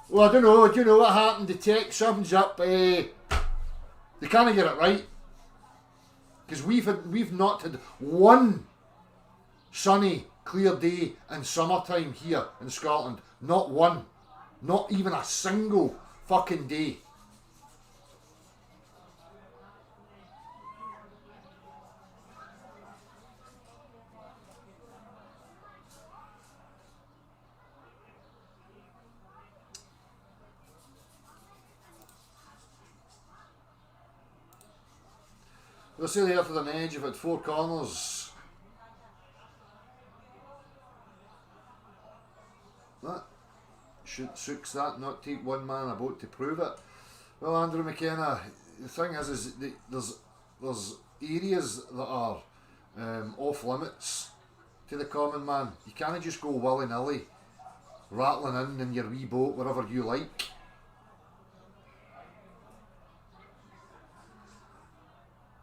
Well, I don't know, do you know what happened? The tech sums up, they can't get it right. Because we've not had one sunny, clear day in summertime here in Scotland. Not one. Not even a single fucking day. They say the earth is an edge, if it had four corners. That suits that, not take one man a boat to prove it. Well, Andrew McKenna, the thing is there's areas that are off limits to the common man. You can't just go willy-nilly rattling in your wee boat wherever you like.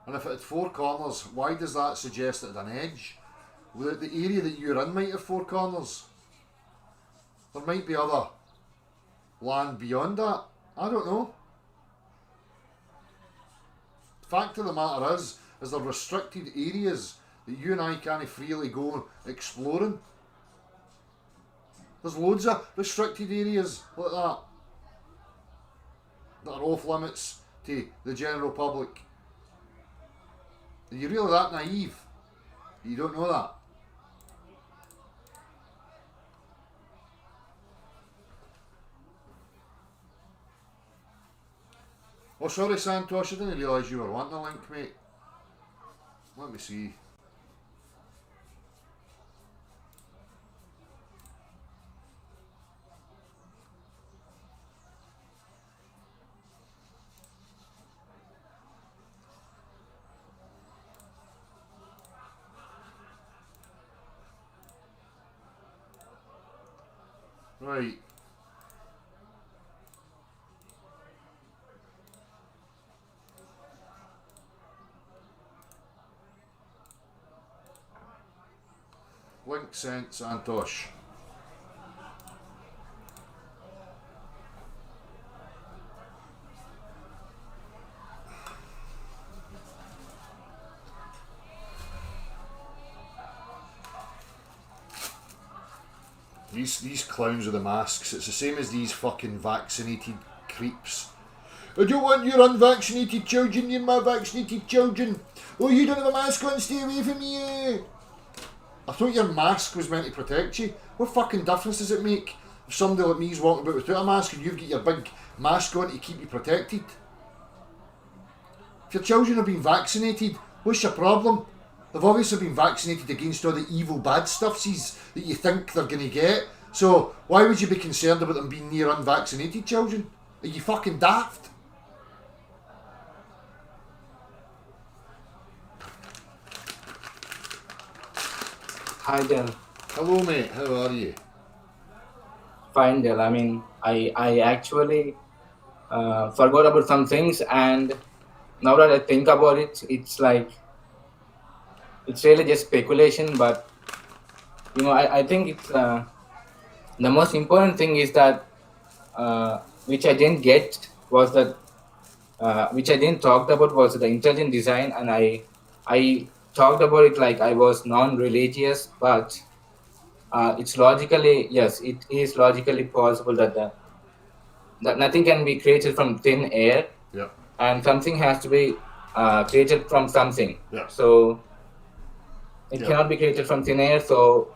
And if it had four corners, why does that suggest it had an edge? Well, the area that you're in might have four corners. There might be other land beyond that. I don't know. The fact of the matter is there restricted areas that you and I can't freely go exploring. There's loads of restricted areas like that that are off limits to the general public. Are you really that naive? You don't know that? Oh, sorry, Santosh, I didn't realise you were wanting a link, mate. Let me see. Right. Link sent, Santosh. These clowns with the masks, it's the same as these fucking vaccinated creeps. I don't want your unvaccinated children near my vaccinated children. Oh, you don't have a mask on, stay away from me. I thought your mask was meant to protect you. What fucking difference does it make if somebody like me is walking about without a mask and you've got your big mask on to keep you protected? If your children have been vaccinated, what's your problem? They've obviously been vaccinated against all the evil bad stuffsies that you think they're going to get. So why would you be concerned about them being near unvaccinated children? Are you fucking daft? Hi Del. Hello mate, how are you? Fine Del. I mean, I actually forgot about some things, and now that I think about it, it's like it's really just speculation. But I think it's the most important thing is that which I didn't get was that which I didn't talk about was the intelligent design, and I talked about it like I was non-religious, but it's logically, yes, it is logically possible that nothing can be created from thin air, Yeah. and something has to be created from something. Yeah. So it Yeah. cannot be created from thin air. So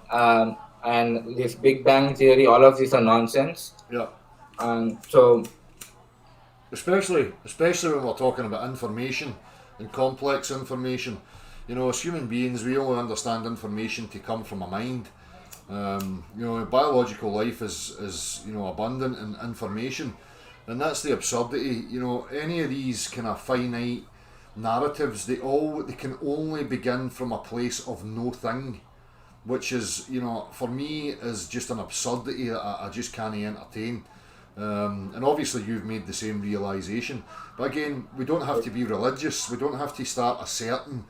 and this Big Bang theory, all of these are nonsense. Yeah. So Especially when we're talking about information and complex information. As human beings, we only understand information to come from a mind. Biological life is abundant in information, and that's the absurdity. Any of these kind of finite narratives, they can only begin from a place of no thing, which is, for me, is just an absurdity that I just can't entertain. And obviously you've made the same realisation. But again, we don't have to be religious. We don't have to start asserting,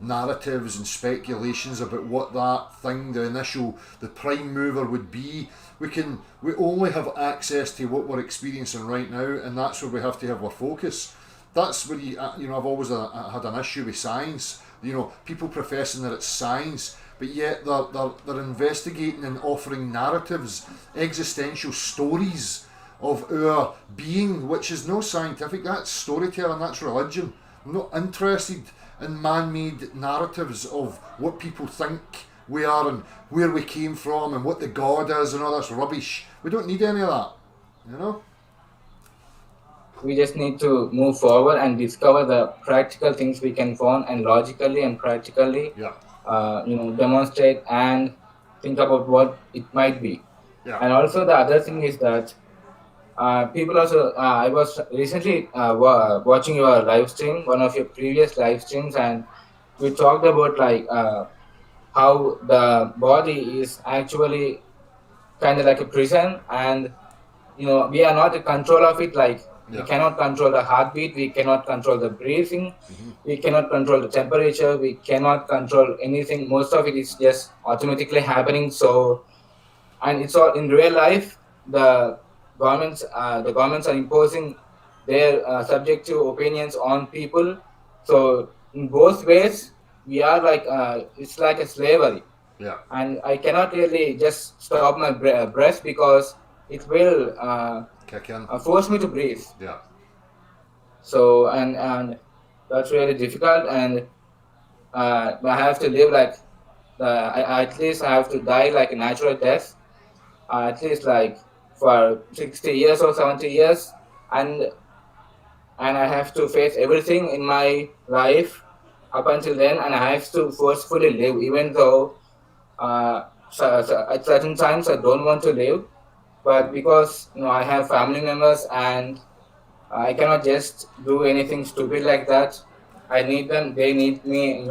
narratives and speculations about what that thing, the prime mover would be. We only have access to what we're experiencing right now, and that's where we have to have our focus. That's where I've always had an issue with science. People professing that it's science, but yet they're investigating and offering narratives, existential stories of our being, which is no scientific. That's storytelling, that's religion. I'm not interested in man-made narratives of what people think we are and where we came from and what the God is and all this rubbish. We don't need any of that, we just need to move forward and discover the practical things we can find, and logically and practically demonstrate and think about what it might be. Yeah. And also the other thing is that people also I was recently watching your live stream, one of your previous live streams, and we talked about like how the body is actually kind of like a prison, and we are not in control of it. Like we cannot control the heartbeat, we cannot control the breathing, we cannot control the temperature, we cannot control anything. Most of it is just automatically happening. So, and it's all in real life. The governments are imposing their subjective opinions on people. So in both ways, we are like it's like a slavery. Yeah. And I cannot really just stop my breath because it will Kick in. force me to breathe. Yeah. So and that's really difficult, and I have to live like at least I have to die like a natural death, at least like for 60 years or 70 years, and and I have to face everything in my life up until then, and I have to forcefully live, even though at certain times I don't want to live, but because I have family members and I cannot just do anything stupid like that. I need them; they need me.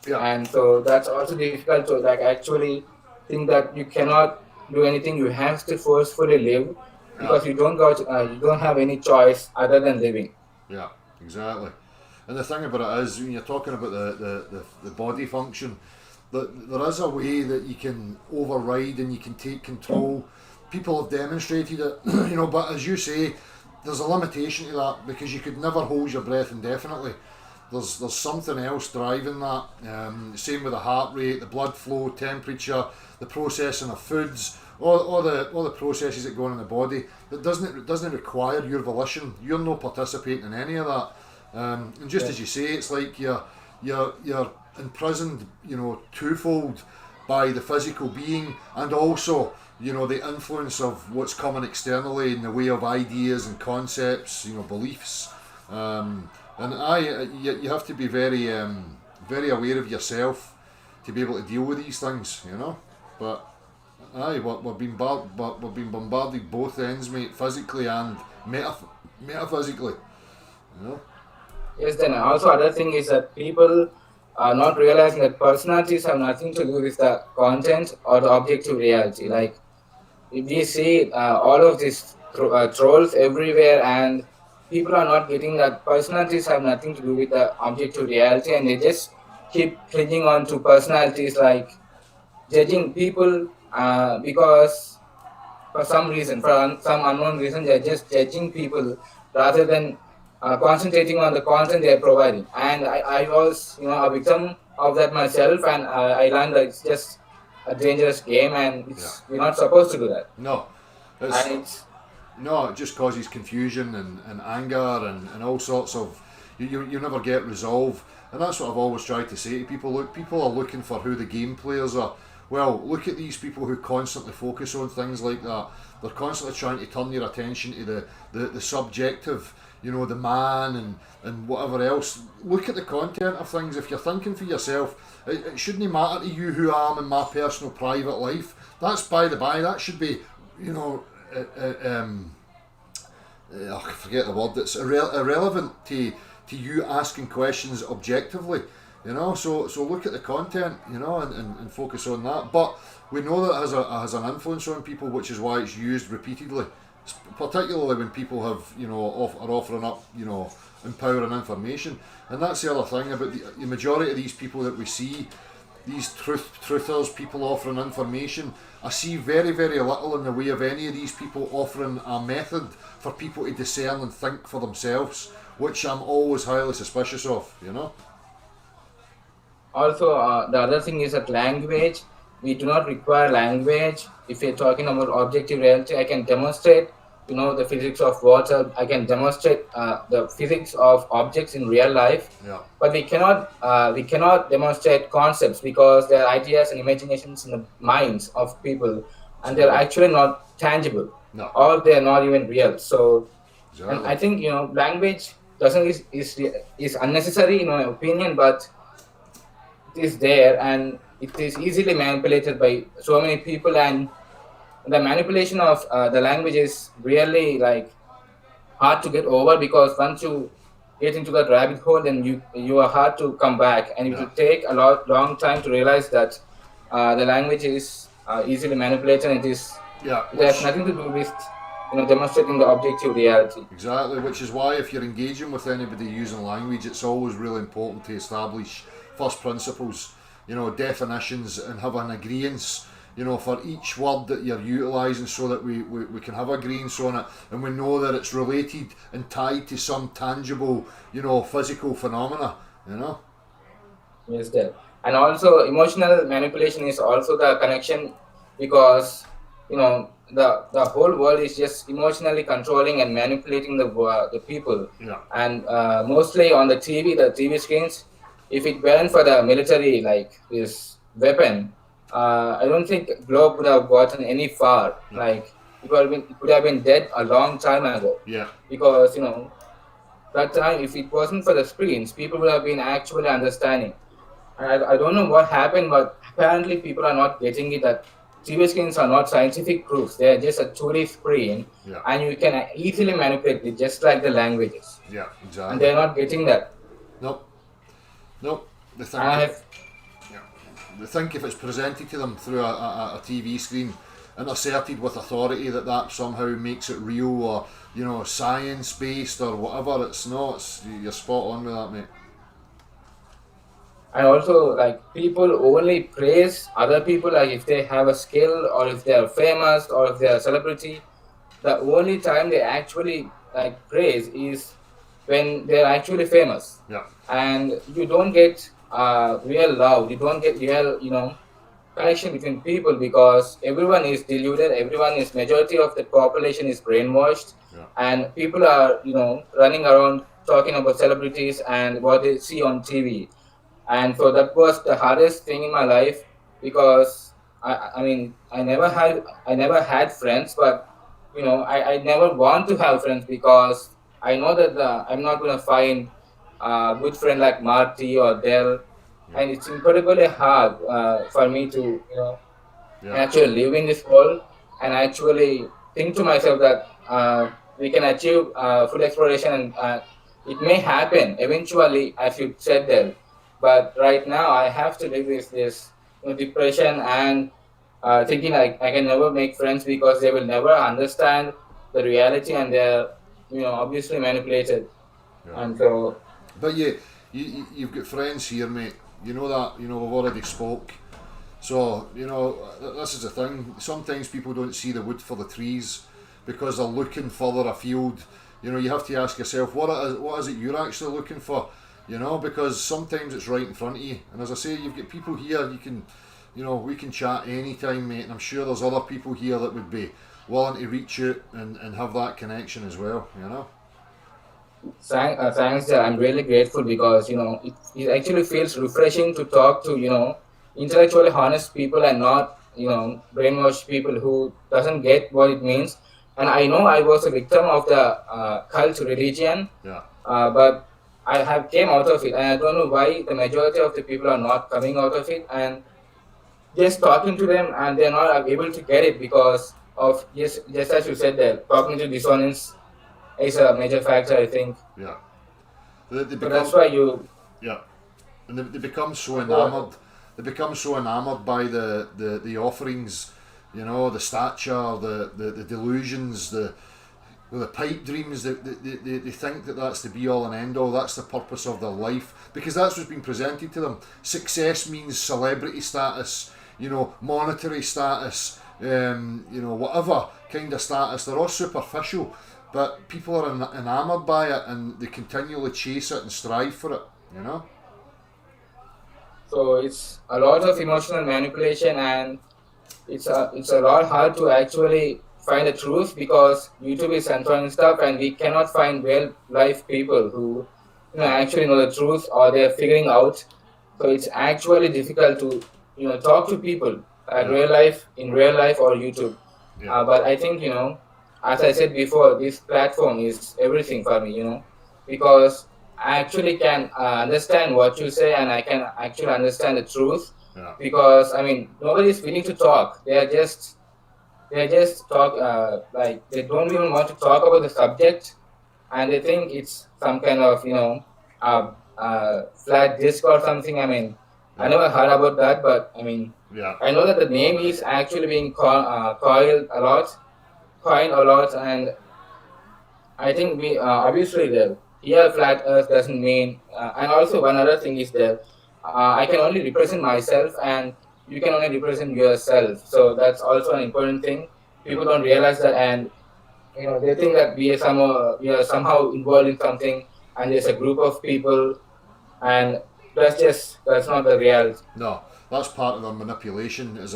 Yeah. And so that's also difficult to like actually think that you cannot do anything. You have to forcefully live Yeah. because you don't have any choice other than living. Yeah, exactly. And the thing about it is, when you're talking about the body function, that there is a way that you can override and you can take control. People have demonstrated it, but as you say, there's a limitation to that because you could never hold your breath indefinitely. There's something else driving that. Same with the heart rate, the blood flow, temperature, the processing of foods, all the processes that go on in the body. It doesn't require your volition. You're not participating in any of that. And just as you say, it's like you're imprisoned, twofold by the physical being and also the influence of what's coming externally in the way of ideas and concepts, beliefs. And you have to be very very aware of yourself to be able to deal with these things, But we're being bombarded both ends, mate, physically and metaphysically, Yes, then also other thing is that people are not realizing that personalities have nothing to do with the content or the objective reality. Like if we see all of these trolls everywhere, and people are not getting that personalities have nothing to do with the objective reality, and they just keep clinging on to personalities, like judging people because for some reason, for some unknown reason, they're just judging people rather than concentrating on the content they're providing. And I was, a victim of that myself, and I learned that it's just a dangerous game, and we're not supposed to do that. No, And it's no, it just causes confusion and anger and all sorts of. You never get resolve, and that's what I've always tried to say to people. Look, people are looking for who the game players are. Well, look at these people who constantly focus on things like that. They're constantly trying to turn your attention to the subjective, the man and whatever else. Look at the content of things. If you're thinking for yourself, it shouldn't matter to you who I am in my personal private life. That's by the by. That should be, I forget the word. That's irrelevant to you asking questions objectively. So look at the content, and focus on that. But we know that it has an influence on people, which is why it's used repeatedly, particularly when people have, are offering up, empowering information. And that's the other thing about the majority of these people that we see, these truthers, people offering information. I see very, very little in the way of any of these people offering a method for people to discern and think for themselves, which I'm always highly suspicious of, also the other thing is that language. We do not require language if we're talking about objective reality. I can demonstrate, the physics of water. I can demonstrate the physics of objects in real life. Yeah. But we cannot demonstrate concepts because they're ideas and imaginations in the minds of people, and they're actually not tangible, No. or they're not even real. So, Exactly. and I think language is unnecessary in my opinion, but it is there and it is easily manipulated by so many people, and the manipulation of the language is really like hard to get over, because once you get into that rabbit hole, then you are hard to come back, and it will take a long time to realize that the language is easily manipulated, and it has nothing to do with demonstrating the objective reality. Exactly, which is why if you're engaging with anybody using language, it's always really important to establish first principles, definitions, and have an agreement, for each word that you're utilising, so that we can have agreements on it, and we know that it's related and tied to some tangible, physical phenomena, Yes, there. And also emotional manipulation is also the connection, because the whole world is just emotionally controlling and manipulating the people. Yeah. And mostly on the TV screens, if it weren't for the military, like this weapon, I don't think globe would have gotten any far. Like it would have been dead a long time ago. Yeah. Because that time, if it wasn't for the screens, people would have been actually understanding. I don't know what happened, but apparently people are not getting it that TV screens are not scientific proofs. They are just a 2D screen, Yeah. and you can easily manipulate it, just like the languages. Yeah, And exactly. they're not getting that. Nope. Nope. They think, I have, yeah. They think if it's presented to them through a TV screen and asserted with authority that somehow makes it real or, you know, science based or whatever, it's not. You're spot on with that, mate. and also like people only praise other people like if they have a skill or if they are famous or if they are a celebrity. The only time they actually like praise is when they're actually famous, Yeah. and you don't get real love, you don't get real, connection between people because everyone is deluded, everyone is majority of the population is brainwashed, Yeah. and people are running around talking about celebrities and what they see on TV. And so that was the hardest thing in my life because I mean I never had friends, but I never want to have friends because I know that I'm not going to find a good friend like Marty or Dell, Yeah. and it's incredibly hard for me to Yeah. actually live in this world and actually think to myself that we can achieve full exploration, and it may happen eventually as you said there, but right now I have to live with this depression and thinking like I can never make friends because they will never understand the reality and they're obviously manipulated. Yeah. And so But you've got friends here, mate. You know that. You know we've already spoke. So this is the thing. Sometimes people don't see the wood for the trees because they're looking further afield. You have to ask yourself what is it you're actually looking for. Because sometimes it's right in front of you. And as I say, you've got people here. We can chat anytime, mate. And I'm sure there's other people here that would be willing to reach out and have that connection as well. thanks, I'm really grateful because it actually feels refreshing to talk to intellectually honest people and not brainwashed people who doesn't get what it means. And I know I was a victim of the cult religion, Yeah. but I have came out of it, and I don't know why the majority of the people are not coming out of it. And just talking to them, and they're not able to get it because of just as you said, that cognitive dissonance is a major factor, I think. Yeah. They So become. that's why you Yeah, and they become so go ahead. enamoured. They become so enamoured by the offerings, the stature, the delusions, the pipe dreams. They think that's the be all and end all. That's the purpose of their life because that's what's been presented to them. Success means celebrity status, monetary status, whatever kind of status. They're all superficial. But people are enamoured by it and they continually chase it and strive for it. So it's a lot of emotional manipulation, and it's a lot hard to actually find the truth because YouTube is censoring stuff, and we cannot find real life people who actually know the truth or they're figuring out. So it's actually difficult to talk to people at Yeah. real life or YouTube. Yeah. But I think as I said before, this platform is everything for me. Because I actually can understand what you say, and I can actually understand the truth. Yeah. Because I mean, nobody's willing to talk. They are just talk like they don't even want to talk about the subject, and they think it's some kind of flat disc or something. I mean, I Yeah. never heard about that, but I mean, Yeah. I know that the name is actually being coined a lot, and I think we obviously the here flat Earth doesn't mean. And also one other thing is that I can only represent myself, and you can only represent yourself. So that's also an important thing. People don't realize that, and they think that we are somehow involved in something, and there's a group of people, and that's not the reality. No, that's part of their manipulation, as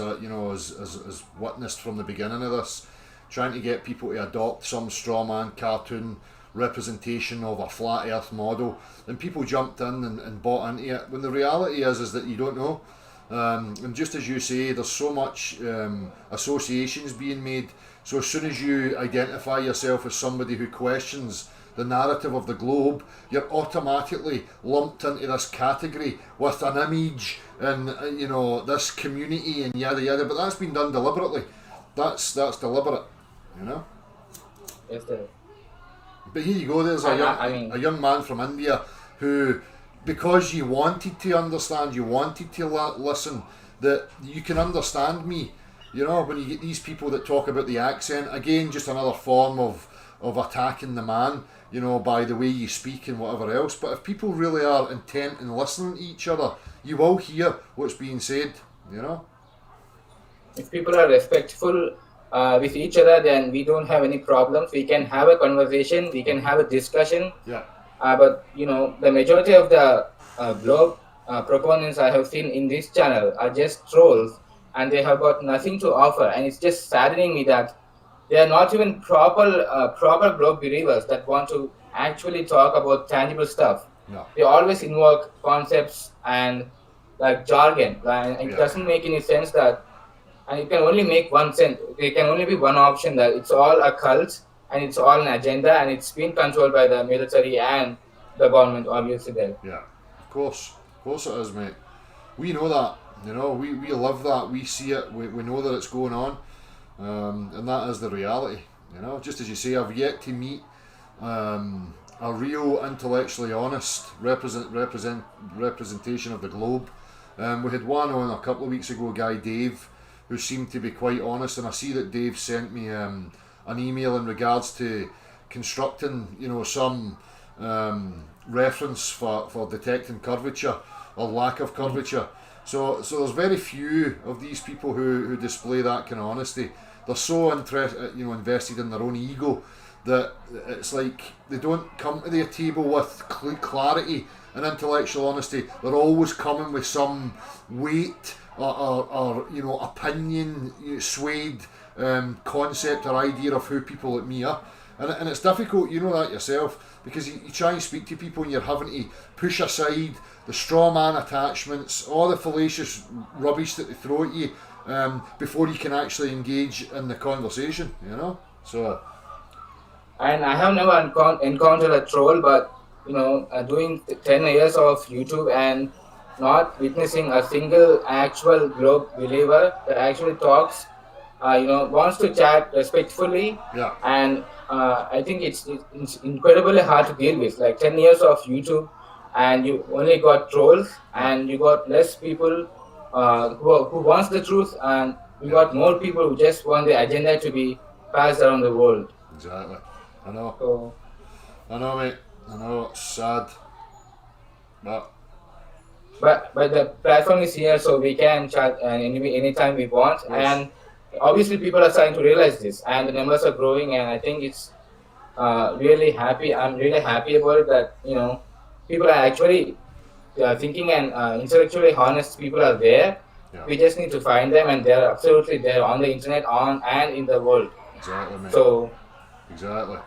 witnessed from the beginning of this, trying to get people to adopt some strawman cartoon representation of a flat Earth model, and people jumped in and bought into it. When the reality is that you don't know, and just as you say, there's so much associations being made. So as soon as you identify yourself as somebody who questions the narrative of the globe, you're automatically lumped into this category with an image and this community and yada yada. But that's been done deliberately. That's deliberate, you know. Yes, sir. But here you go. There's a young man from India who, because you wanted to understand, you wanted to listen, that you can understand me. You know, when you get these people that talk about the accent, again, just another form of attacking the man, you know, by the way you speak and whatever else. But if people really are intent in listening to each other, you will hear what's being said, you know. If people are respectful with each other, then we don't have any problems. We can have a conversation, we can have a discussion. Yeah. But the majority of the blog proponents I have seen in this channel are just trolls, and they have got nothing to offer. And it's just saddening me that they are not even proper blog believers that want to actually talk about tangible stuff. No. They always invoke concepts and like jargon, and it doesn't make any sense that. And it can only make one sense. There can only be one option, that it's all a cult and it's all an agenda, and it's been controlled by the military and the government, obviously. There. Yeah, of course it is, mate. We know that, you know. We live that. We see it. We know that it's going on, and that is the reality. You know, just as you say, I've yet to meet a real intellectually honest representation of the globe. We had one on a couple of weeks ago, guy Dave, who seemed to be quite honest, and I see that Dave sent me an email in regards to constructing, you know, some reference for detecting curvature or lack of curvature. So there's very few of these people who display that kind of honesty. They're so invested in their own ego that it's like they don't come to the table with clarity and intellectual honesty. They're always coming with some weight or opinion swayed concept or idea of who people like me are, and it's difficult, you know that yourself, because you try and speak to people and you're having to push aside the straw man attachments, all the fallacious rubbish that they throw at you before you can actually engage in the conversation, you know. So, and I have never encountered a troll, but doing 10 years of YouTube and not witnessing a single actual globe believer that actually talks, wants to chat respectfully. Yeah. And I think it's incredibly hard to deal with. Like 10 years of YouTube, and you only got trolls, and you got less people who wants the truth, and you got more people who just want the agenda to be passed around the world. Exactly. I know. So, I know, mate. I know. It's sad. But the platform is here, so we can chat anytime we want. Yes. And obviously people are starting to realize this, and the numbers are growing, and I think it's really happy. I'm really happy about it that people are actually thinking, and intellectually honest people are there. Yeah. We just need to find them, and they're absolutely there on the internet, and in the world. Exactly, mate. So exactly.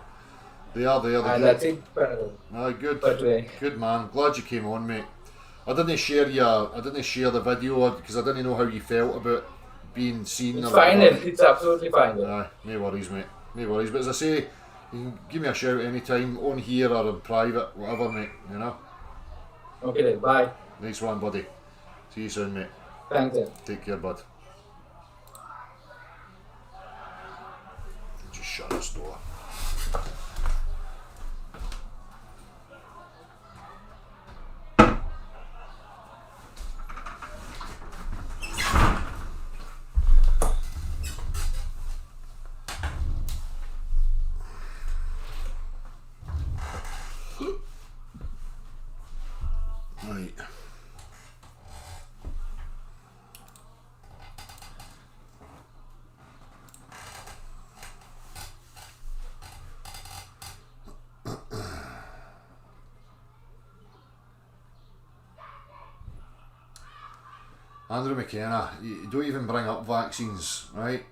They are there. and that's it. Good. For today. Good, man. Glad you came on, mate. I didn't share the video because I didn't know how you felt about being seen. It's fine then. It's absolutely fine then. Aye, no worries, mate. No worries. But as I say, you can give me a shout anytime, on here or in private, whatever, mate. You know. Okay then. Bye. Nice one, buddy. See you soon, mate. Thanks then. Take care, bud. Just shut this door. Right. Andrew McKenna, you don't even bring up vaccines, right?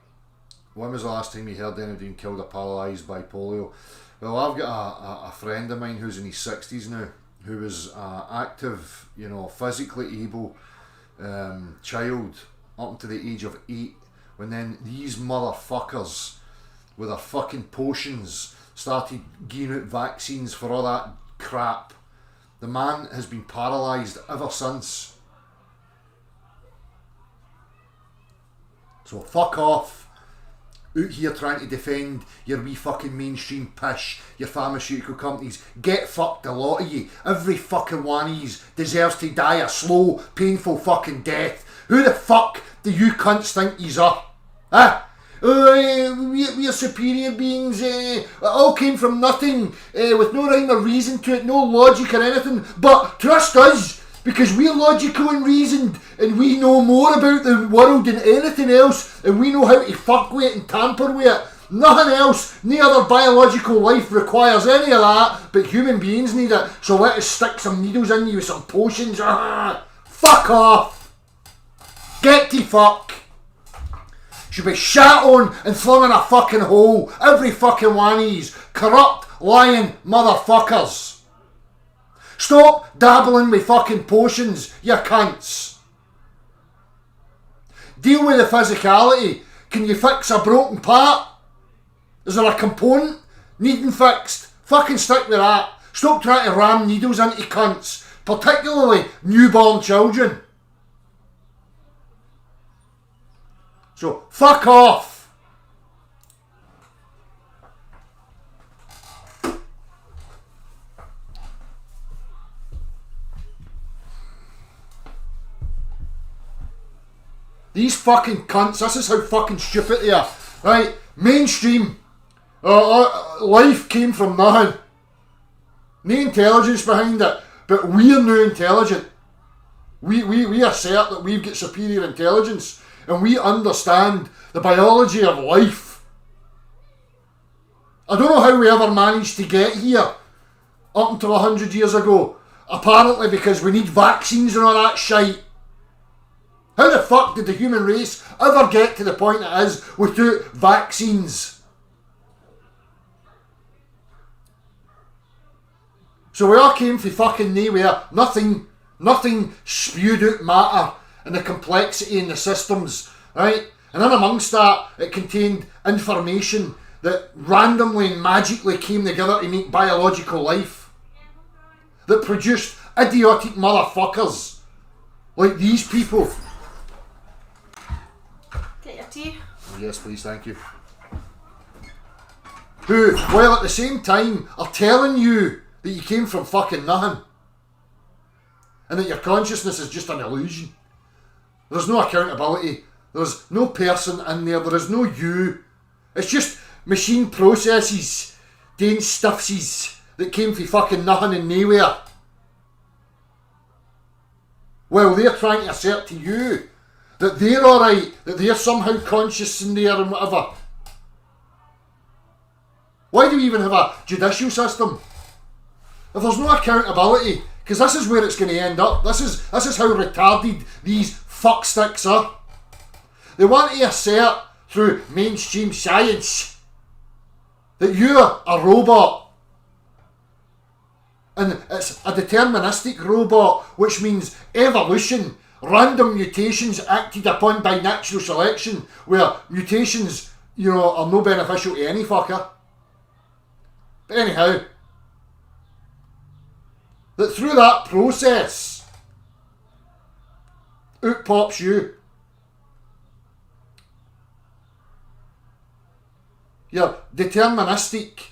When was the last time you heard anybody being killed or paralysed by polio? Well, I've got a friend of mine who's in his 60s now, who was active, physically able child up to the age of 8, when then these motherfuckers with their fucking potions started giving out vaccines for all that crap. The man has been paralysed ever since. So fuck off. Out here trying to defend your wee fucking mainstream pish, your pharmaceutical companies. Get fucked, a lot of you. Every fucking one of yous deserves to die a slow, painful fucking death. Who the fuck do you cunts think yous are? Huh? We're superior beings. It all came from nothing, with no rhyme or reason to it, no logic or anything. But trust us, because we're logical and reasoned, and we know more about the world than anything else, and we know how to fuck with it and tamper with it. Nothing else, no other biological life requires any of that, but human beings need it. So let us stick some needles in you with some potions. Fuck off. Get to fuck. Should be shat on and flung in a fucking hole. Every fucking one of these corrupt, lying motherfuckers. Stop dabbling with fucking potions, you cunts. Deal with the physicality. Can you fix a broken part? Is there a component needing fixed? Fucking stick with that. Stop trying to ram needles into cunts, particularly newborn children. So, fuck off! These fucking cunts, this is how fucking stupid they are. Right? Mainstream. Life came from nothing. No intelligence behind it. But we're no intelligent. We assert that we've got superior intelligence. And we understand the biology of life. I don't know how we ever managed to get here up until 100 years ago. Apparently because we need vaccines and all that shite. How the fuck did the human race ever get to the point it is without vaccines? So we all came from fucking nowhere. Nothing spewed out matter. And the complexity in the systems, right? And in amongst that, it contained information that randomly and magically came together to make biological life. That produced idiotic motherfuckers like these people. Get your tea. Oh, yes, please, thank you. Who, while at the same time, are telling you that you came from fucking nothing. And that your consciousness is just an illusion. There's no accountability. There's no person in there. There is no you. It's just machine processes doing stuffsies that came from fucking nothing and nowhere. Well, they're trying to assert to you that they're alright, that they're somehow conscious in there and whatever. Why do we even have a judicial system? If there's no accountability, because this is where it's going to end up. This is how retarded these fucksticks are. They want to assert through mainstream science that you're a robot. And it's a deterministic robot, which means evolution, random mutations acted upon by natural selection, where mutations, are no beneficial to any fucker. But anyhow, that through that process, out pops you. You're deterministic.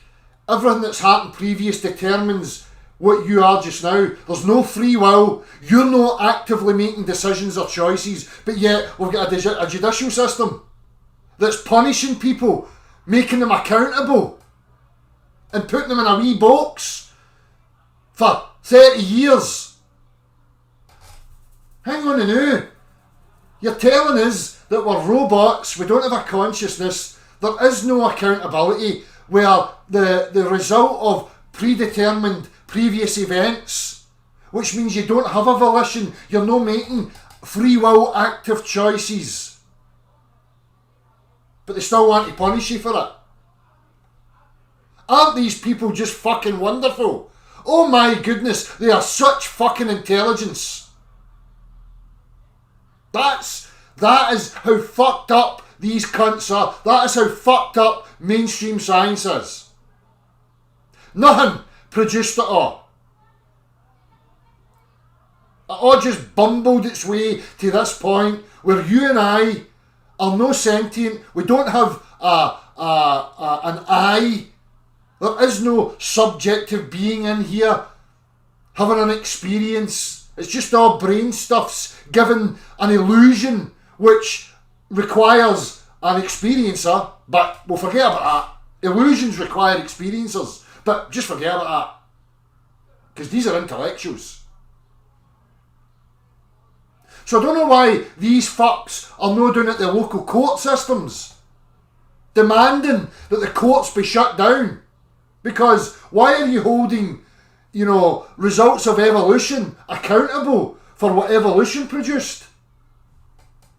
Everything that's happened previous determines what you are just now. There's no free will. You're not actively making decisions or choices, but yet we've got a judicial system that's punishing people, making them accountable, and putting them in a wee box for 30 years. Hang on a now. You're telling us that we're robots, we don't have a consciousness, there is no accountability, where the result of predetermined previous events, which means you don't have a volition, you're not making free will active choices. But they still want to punish you for it. Aren't these people just fucking wonderful? Oh my goodness, they are such fucking intelligence. That is how fucked up these cunts are. That is how fucked up mainstream science is. Nothing produced it all. It all just bumbled its way to this point where you and I are no sentient. We don't have an I. There is no subjective being in here having an experience. It's just all brain stuffs given an illusion which requires an experiencer, but we'll forget about that. Illusions require experiencers, but just forget about that. Because these are intellectuals. So I don't know why these fucks are no down at the local court systems demanding that the courts be shut down. Because why are you holding, results of evolution accountable for what evolution produced?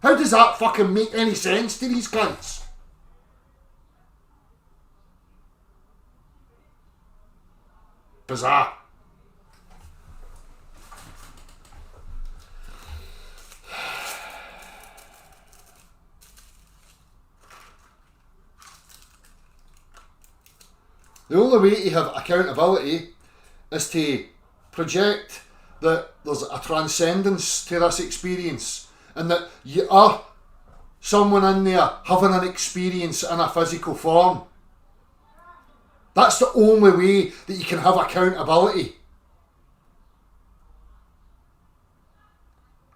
How does that fucking make any sense to these cunts? Bizarre. The only way to have accountability is to project that there's a transcendence to this experience and that you are someone in there having an experience in a physical form. That's the only way that you can have accountability.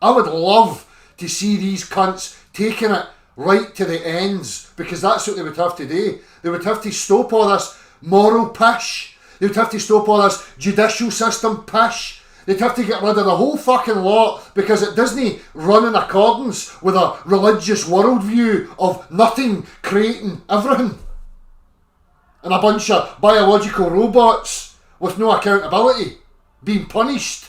I would love to see these cunts taking it right to the ends, because that's what they would have to do. They would have to stop all this moral pish. They would have to stop all this judicial system pish. They'd have to get rid of the whole fucking lot because it doesn't run in accordance with a religious worldview of nothing creating everything. And a bunch of biological robots with no accountability being punished.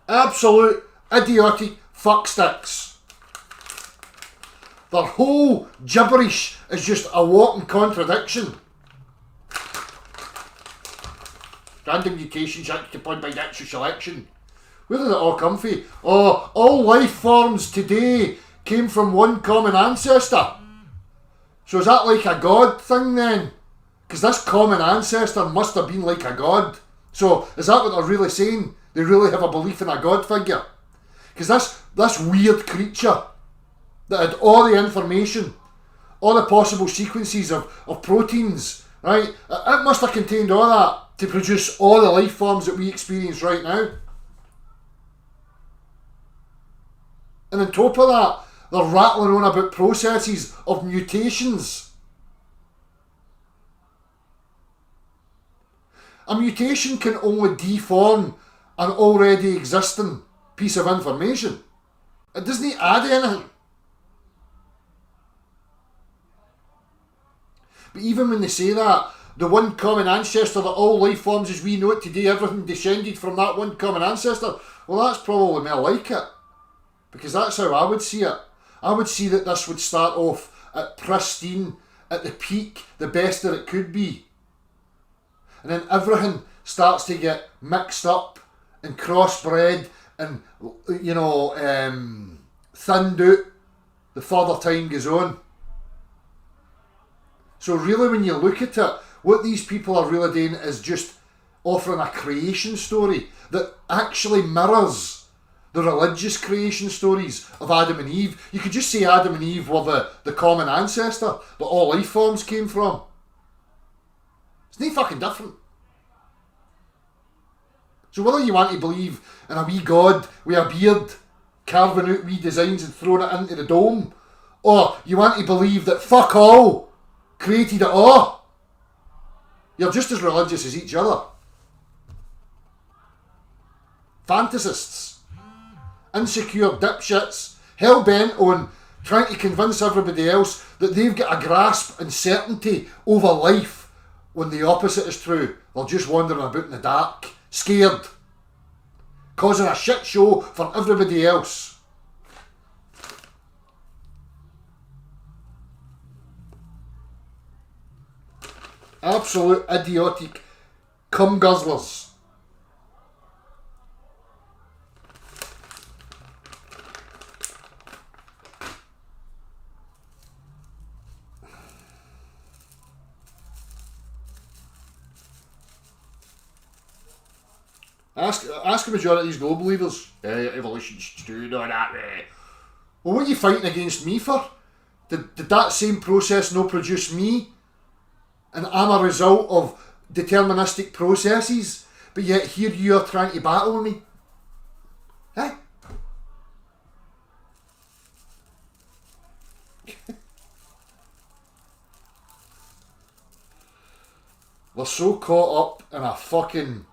Absolute idiotic fucksticks. Their whole gibberish is just a walking contradiction. Random mutations acted upon by natural selection. Where did it all come from? Oh, all life forms today came from one common ancestor. So is that like a god thing then? Because this common ancestor must have been like a god. So is that what they're really saying? They really have a belief in a god figure? Because this weird creature that had all the information, all the possible sequences of proteins, right? It must have contained all that to produce all the life forms that we experience right now. And on top of that, they're rattling on about processes of mutations. A mutation can only deform an already existing piece of information. It doesn't add anything. But even when they say that, the one common ancestor that all life forms as we know it today, everything descended from that one common ancestor, well, that's probably more like it. Because that's how I would see it. I would see that this would start off at pristine, at the peak, the best that it could be. And then everything starts to get mixed up and crossbred and, thinned out the further time goes on. So really when you look at it, what these people are really doing is just offering a creation story that actually mirrors the religious creation stories of Adam and Eve. You could just say Adam and Eve were the common ancestor that all life forms came from. It's not fucking different. So whether you want to believe in a wee god with a beard, carving out wee designs and throwing it into the dome, or you want to believe that fuck all created it all, you're just as religious as each other. Fantasists. Insecure dipshits, hell-bent on trying to convince everybody else that they've got a grasp and certainty over life when the opposite is true. They're just wandering about in the dark, scared, causing a shit show for everybody else. Absolute idiotic cum guzzlers. Ask a majority of these global leaders. Evolution's stewed on that way. Well, what are you fighting against me for? Did that same process not produce me? And I'm a result of deterministic processes, but yet here you are trying to battle with me? Eh? They're so caught up in a fucking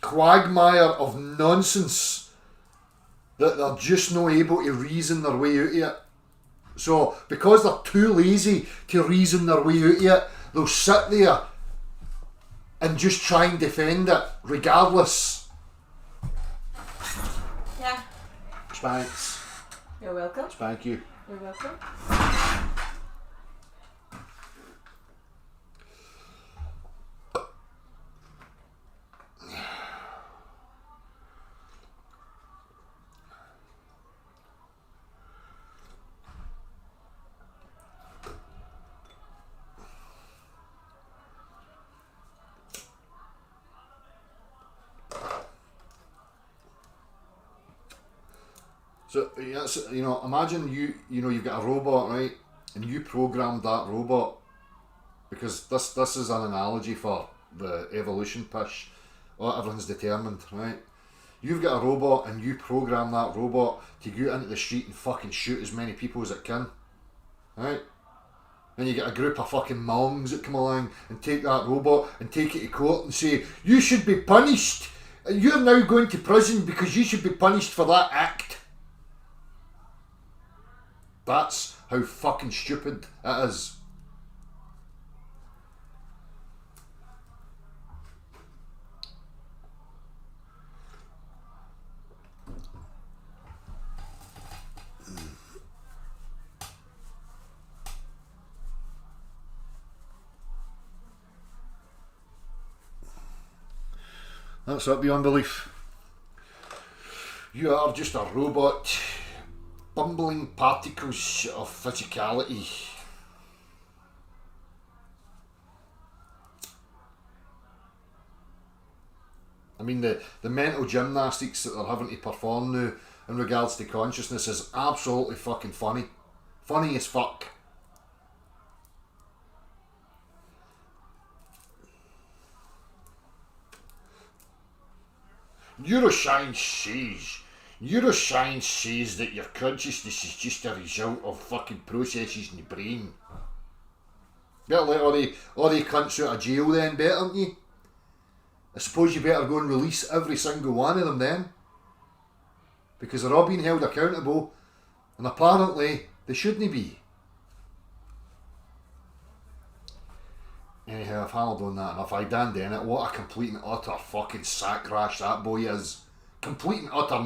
quagmire of nonsense that they're just not able to reason their way out of it. So, because they're too lazy to reason their way out of it, they'll sit there and just try and defend it, regardless. Yeah. Spanks. You're welcome. Spank you. You're welcome. So, imagine you've got a robot, right? And you programmed that robot, because this is an analogy for the evolution push. Oh, everything's determined, right? You've got a robot and you program that robot to go out into the street and fucking shoot as many people as it can, right? Then you get a group of fucking mongs that come along and take that robot and take it to court and say, you should be punished. You're now going to prison because you should be punished for that act. That's how fucking stupid it is. That's up beyond belief. You are just a robot, bumbling particles of physicality. I mean, the mental gymnastics that they're having to perform now in regards to consciousness is absolutely fucking funny. Funny as fuck. Neuroscience says that your consciousness is just a result of fucking processes in the brain. Better let all the cunts out of jail then, better, you? I suppose you better go and release every single one of them then. Because they're all being held accountable, and apparently they shouldn't be. Anyhow, I've hammered on that enough. Dan Dennett, what a complete and utter fucking sack rash that boy is. Complete and utter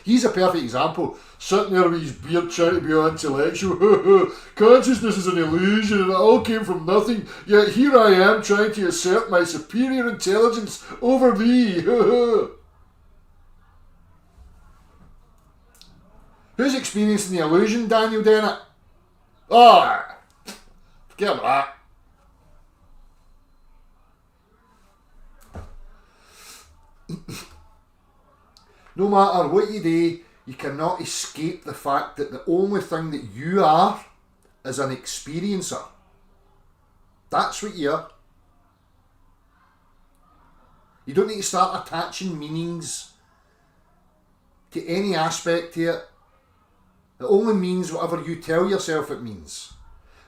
he's a perfect example. Sitting there with his beard trying to be intellectual. Consciousness is an illusion and it all came from nothing. Yet here I am trying to assert my superior intelligence over thee. Who's experiencing the illusion, Daniel Dennett? Ah, forget about that. No matter what you do, you cannot escape the fact that the only thing that you are is an experiencer. That's what you are. You don't need to start attaching meanings to any aspect to it. It only means whatever you tell yourself it means.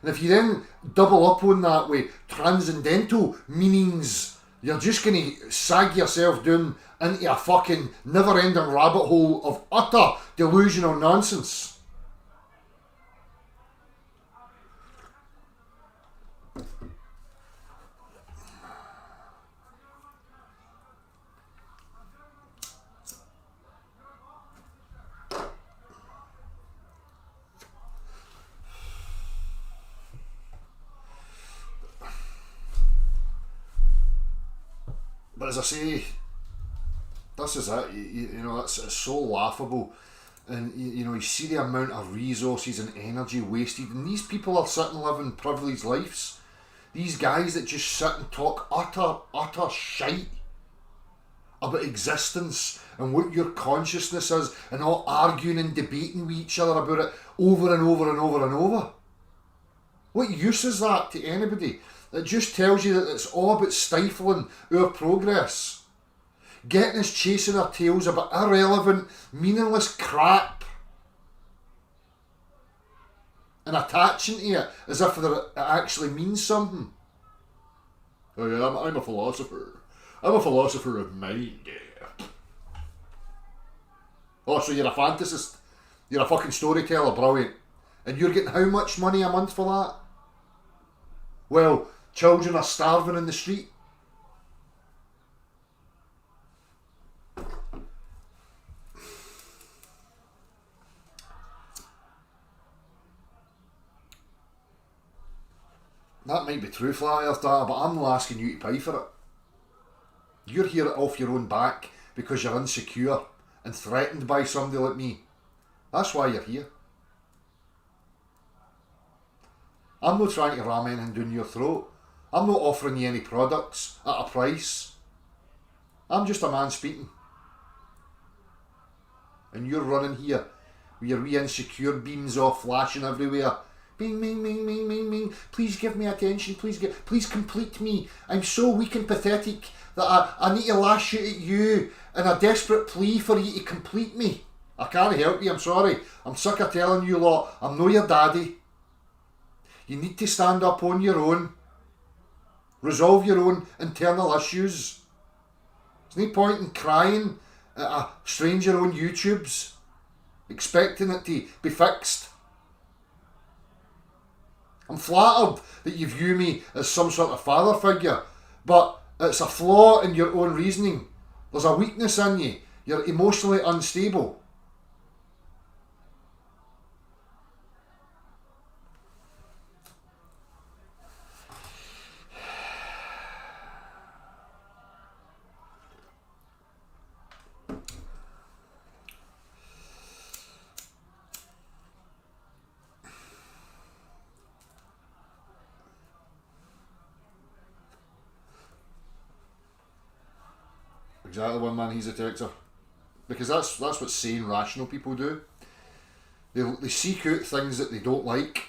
And if you then double up on that with transcendental meanings, you're just going to sag yourself down into a fucking never-ending rabbit hole of utter delusional nonsense. But as I say, this is it. You know, it's so laughable, and you see the amount of resources and energy wasted, and these people are sitting living privileged lives. These guys that just sit and talk utter shite about existence and what your consciousness is, and all arguing and debating with each other about it over and over and over and over. What use is that to anybody? It just tells you that it's all about stifling our progress, getting us chasing our tails about irrelevant, meaningless crap, and attaching to it as if it actually means something. Oh yeah, I'm a philosopher. I'm a philosopher of mind. Oh, so you're a fantasist? You're a fucking storyteller, brilliant. And you're getting how much money a month for that? Well, children are starving in the street. That might be true, Flat Earth Data, but I'm not asking you to pay for it. You're here off your own back because you're insecure and threatened by somebody like me. That's why you're here. I'm not trying to ram anything down your throat. I'm not offering you any products at a price. I'm just a man speaking. And you're running here with your wee insecure beams off flashing everywhere. Bing, bing, bing, bing, bing, bing. Please give me attention. Please complete me. I'm so weak and pathetic that I need to lash out at you in a desperate plea for you to complete me. I can't help you, I'm sorry. I'm sick of telling you lot, I'm no your daddy. You need to stand up on your own. Resolve your own internal issues. There's no point in crying at a stranger on YouTube's, expecting it to be fixed. I'm flattered that you view me as some sort of father figure, but it's a flaw in your own reasoning. There's a weakness in you. You're emotionally unstable. Exactly, one man, he's a texter. Because that's what sane, rational people do. They seek out things that they don't like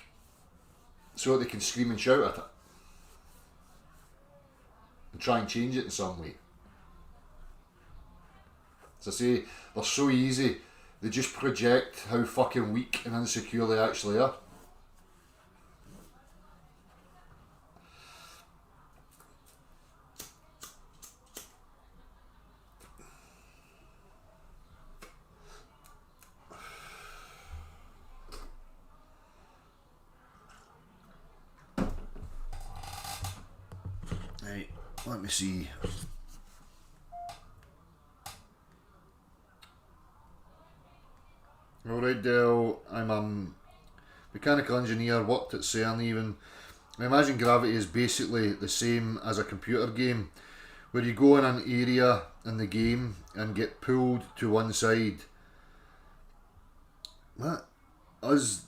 so that they can scream and shout at it. And try and change it in some way. As I say, they're so easy, they just project how fucking weak and insecure they actually are. Right, let me see. Alright Dell, I'm a mechanical engineer, worked at CERN even. I imagine gravity is basically the same as a computer game, where you go in an area in the game and get pulled to one side. What? Us,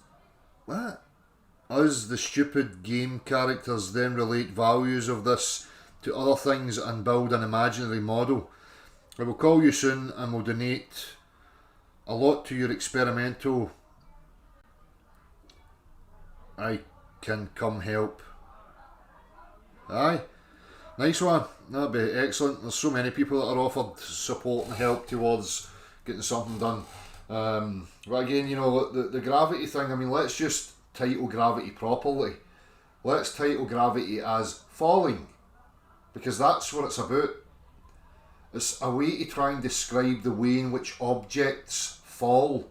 the stupid game characters, then relate values of this to other things and build an imaginary model. I will call you soon and will donate a lot to your experimental. I can come help. Aye, nice one. That'd be excellent. There's so many people that are offered support and help towards getting something done. But again, you know, the gravity thing, I mean, let's just title gravity properly. Let's title gravity as falling, because that's what it's about. It's a way to try and describe the way in which objects fall,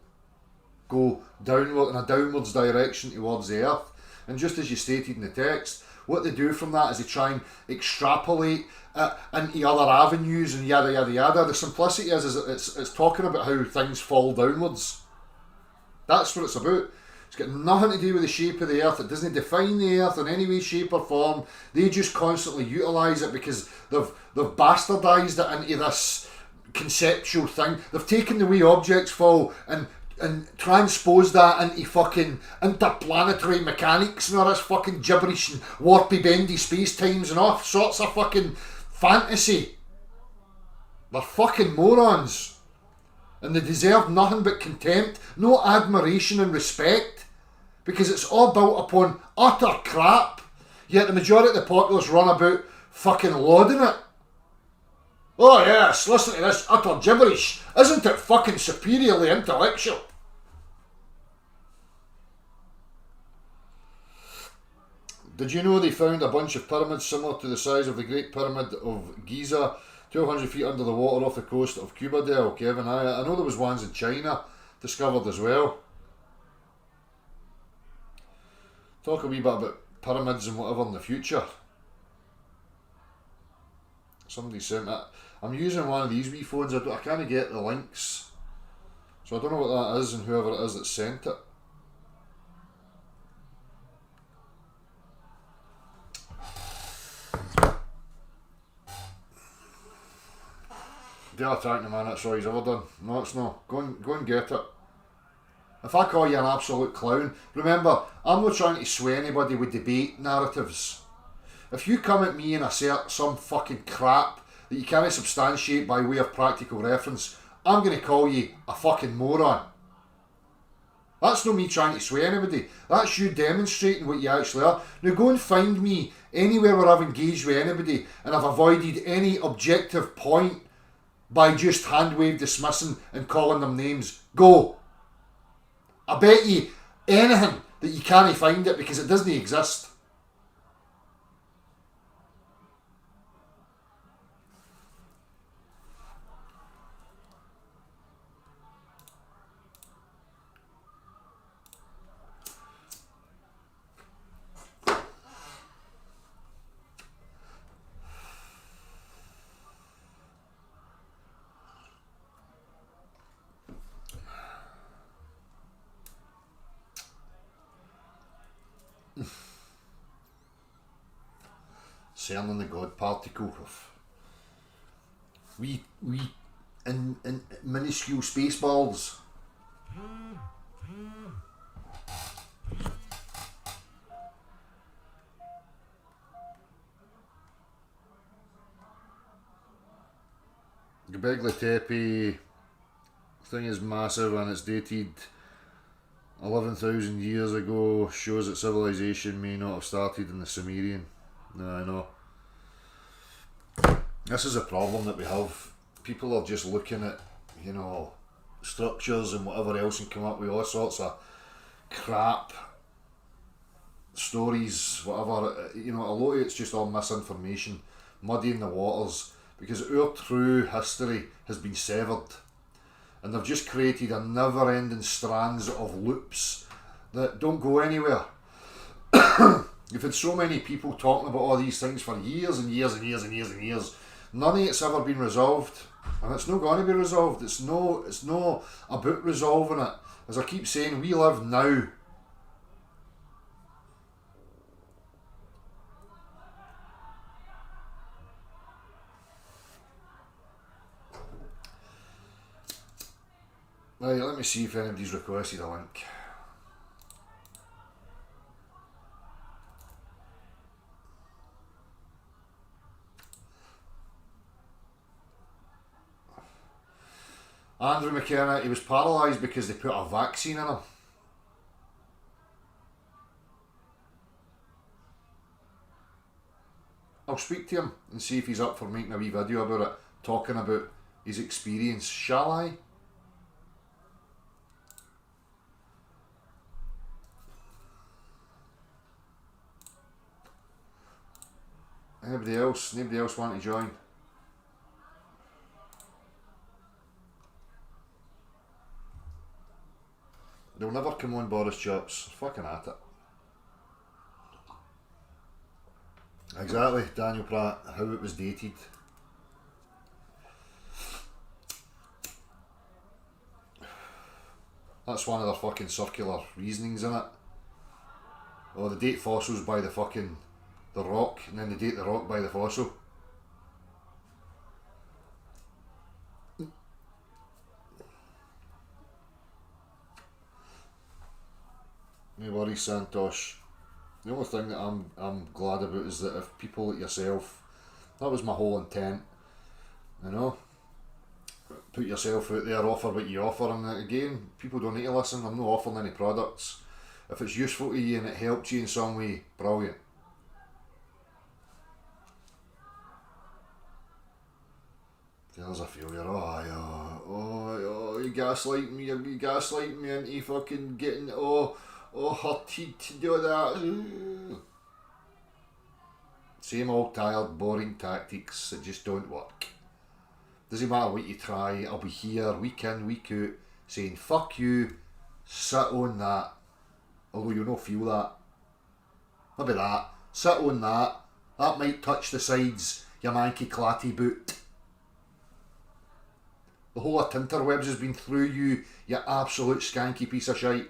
go downward in a downwards direction towards the earth. And just as you stated in the text, what they do from that is they try and extrapolate into other avenues and yada yada yada. The simplicity is it's talking about how things fall downwards. That's what it's about. It's got nothing to do with the shape of the earth. It doesn't define the earth in any way, shape or form. They just constantly utilise it because they've bastardised it into this conceptual thing. They've taken the way objects fall and transposed that into fucking interplanetary mechanics and all this fucking gibberish and warpy bendy space times and all sorts of fucking fantasy. They're fucking morons. And they deserve nothing but contempt, no admiration and respect. Because it's all built upon utter crap. Yet the majority of the populace run about fucking lauding it. Oh yes, listen to this utter gibberish. Isn't it fucking superiorly intellectual? Did you know they found a bunch of pyramids similar to the size of the Great Pyramid of Giza, 1,200 feet under the water off the coast of Cuba, Del, Kevin? I know there was ones in China discovered as well. Talk a wee bit about pyramids and whatever in the future. Somebody sent that. I'm using one of these wee phones. I can't get the links. So I don't know what that is and whoever it is that sent it. The other tracking man, that's all he's ever done. No, it's not. Go and get it. If I call you an absolute clown, remember, I'm not trying to sway anybody with debate narratives. If you come at me and assert some fucking crap that you can't substantiate by way of practical reference, I'm going to call you a fucking moron. That's not me trying to sway anybody. That's you demonstrating what you actually are. Now go and find me anywhere where I've engaged with anybody and I've avoided any objective point by just hand-wave dismissing and calling them names. Go. I bet you anything that you can't find it because it doesn't exist. Cerning the God particle of wee in minuscule space balls. Göbekli Tepe thing is massive and it's dated 11,000 years ago, shows that civilization may not have started in the Sumerian. No, I know. This is a problem that we have. People are just looking at, you know, structures and whatever else and come up with all sorts of crap stories, whatever. You know, a lot of it's just all misinformation, muddying the waters, because our true history has been severed. And they've just created a never-ending strands of loops that don't go anywhere. You've had so many people talking about all these things for years and years and years and years and years. None of it's ever been resolved, and it's not going to be resolved. It's no about resolving it. As I keep saying, we live now. Right, let me see if anybody's requested a link. Andrew McKenna, he was paralysed because they put a vaccine in him. I'll speak to him and see if he's up for making a wee video about it, talking about his experience. Shall I? Anybody else? Anybody else want to join? They'll never come on, Boris Chops. Fucking at it. Exactly, Daniel Pratt, how it was dated. That's one of their fucking circular reasonings in it. Oh, they date fossils by the fucking the rock, and then they date the rock by the fossil. No worries, Santosh. The only thing that I'm glad about is that if people like yourself, that was my whole intent, you know. put yourself out there, offer what you offer, and again, people don't need to listen. I'm not offering any products. If it's useful to you and it helped you in some way, brilliant. There's a failure. You gaslight me, you gaslight me into fucking getting hurted to do that. Same old tired, boring tactics that just don't work. Doesn't matter what you try, I'll be here week in, week out, saying fuck you, sit on that. Although you'll not feel that. Maybe that. Sit on that. That might touch the sides, you manky clatty boot. The whole of Tinterwebs has been through you, you absolute skanky piece of shite.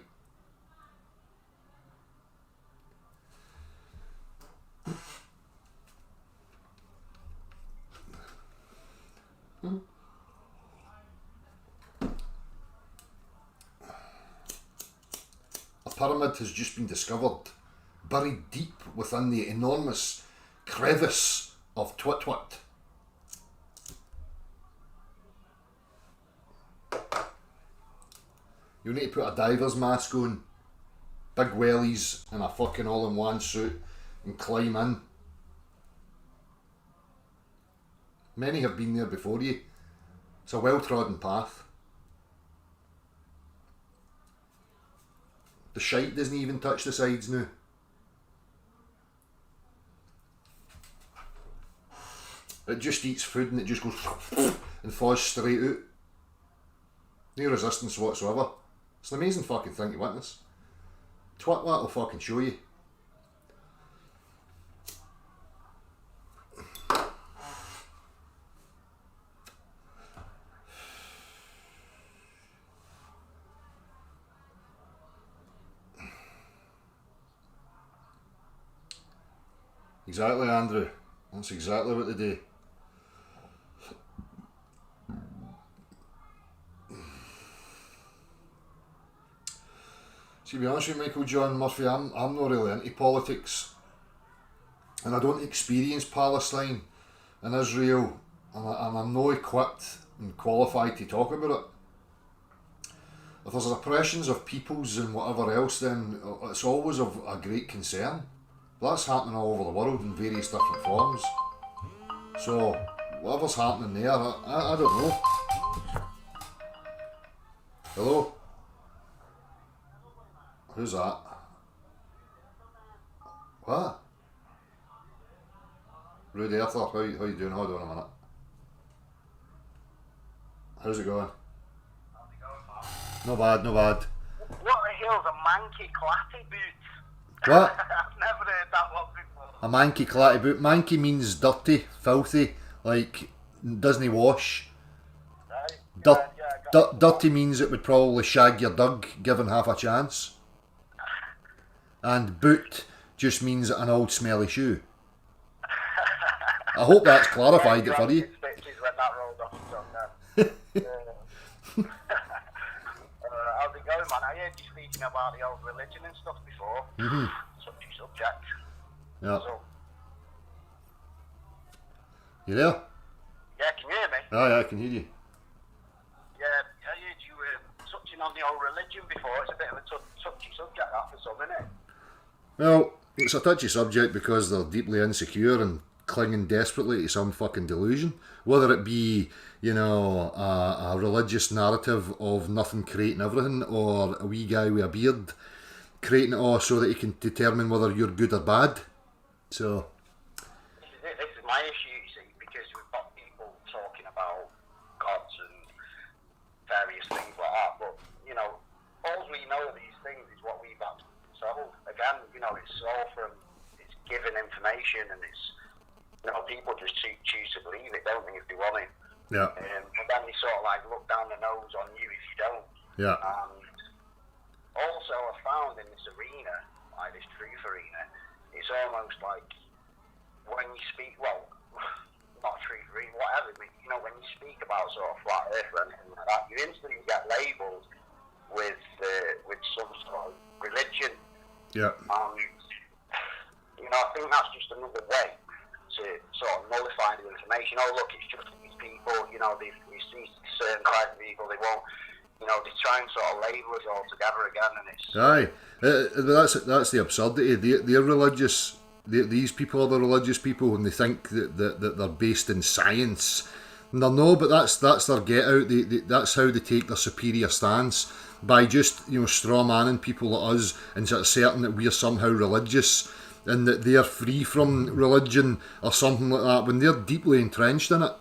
A pyramid has just been discovered, buried deep within the enormous crevice of Twitwit. You need to put a diver's mask on, big wellies and a fucking all-in-one suit and climb in. Many have been there before you. It's a well-trodden path. The shite doesn't even touch the sides now. It just eats food and it just goes and falls straight out. No resistance whatsoever. It's an amazing fucking thing to witness. Twitwat will fucking show you. Exactly, Andrew. That's exactly what they do. See, to be honest with you, Michael John Murphy, I'm not really into politics, and I don't experience Palestine and Israel, and I'm not equipped and qualified to talk about it. If there's oppressions of peoples and whatever else, then it's always of a great concern. But that's happening all over the world in various different forms. So, whatever's happening there, I don't know. Hello? Who's that? What? Rudy Arthur, how you doing? Hold on a minute. How's it going? How's it going, pal? No bad, no bad. What the hell's a manky clatty boot? What? I've never heard that one before. A manky clatty boot. Manky means dirty, filthy, like doesn't wash. Right. Dirty means it would probably shag your dog given half a chance. And boot just means an old smelly shoe. I hope that's clarified it for you. Stitches when that rolled off his tongue then. How's it going, man? I heard you speaking about the old religion and stuff before. Mm-hmm. Such a subject. Yeah. So, You there? yeah, can you hear me? Oh yeah, I can hear you. Yeah, I heard you touching on the old religion before. It's a bit of a touchy subject, that for some, isn't it? Well, it's a touchy subject because they're deeply insecure and clinging desperately to some fucking delusion. Whether it be, you know, a religious narrative of nothing creating everything, or a wee guy with a beard creating it all so that he can determine whether you're good or bad. So This is my issue, you see, because we've got people talking about gods and various things like that, but, you know, all we know of these things is what we've had sold. Again, you know, it's all from, it's given information, and it's, you know, people just choose to believe it, don't they, if they want it. yeah, But then they sort of like look down the nose on you if you don't. yeah, And also I found in this arena, like this truth arena, it's almost like when you speak, well, not truth arena, whatever, but, you know, when you speak about sort of flat earth or anything like that, you instantly get labelled with some sort of religion. yeah, You know, I think that's just another way to sort of nullify the information. Oh, look, it's just these people, you know, they see certain kinds of people, they won't, you know, they try and sort of label us all together again, and it's... Aye, that's the absurdity. They're religious. These people are the religious people, and they think that they're based in science. No, but that's their get out. That's how they take their superior stance, by just, you know, straw manning people like us and sort of certain that we're somehow religious and that they're free from religion or something like that, when they're deeply entrenched in it.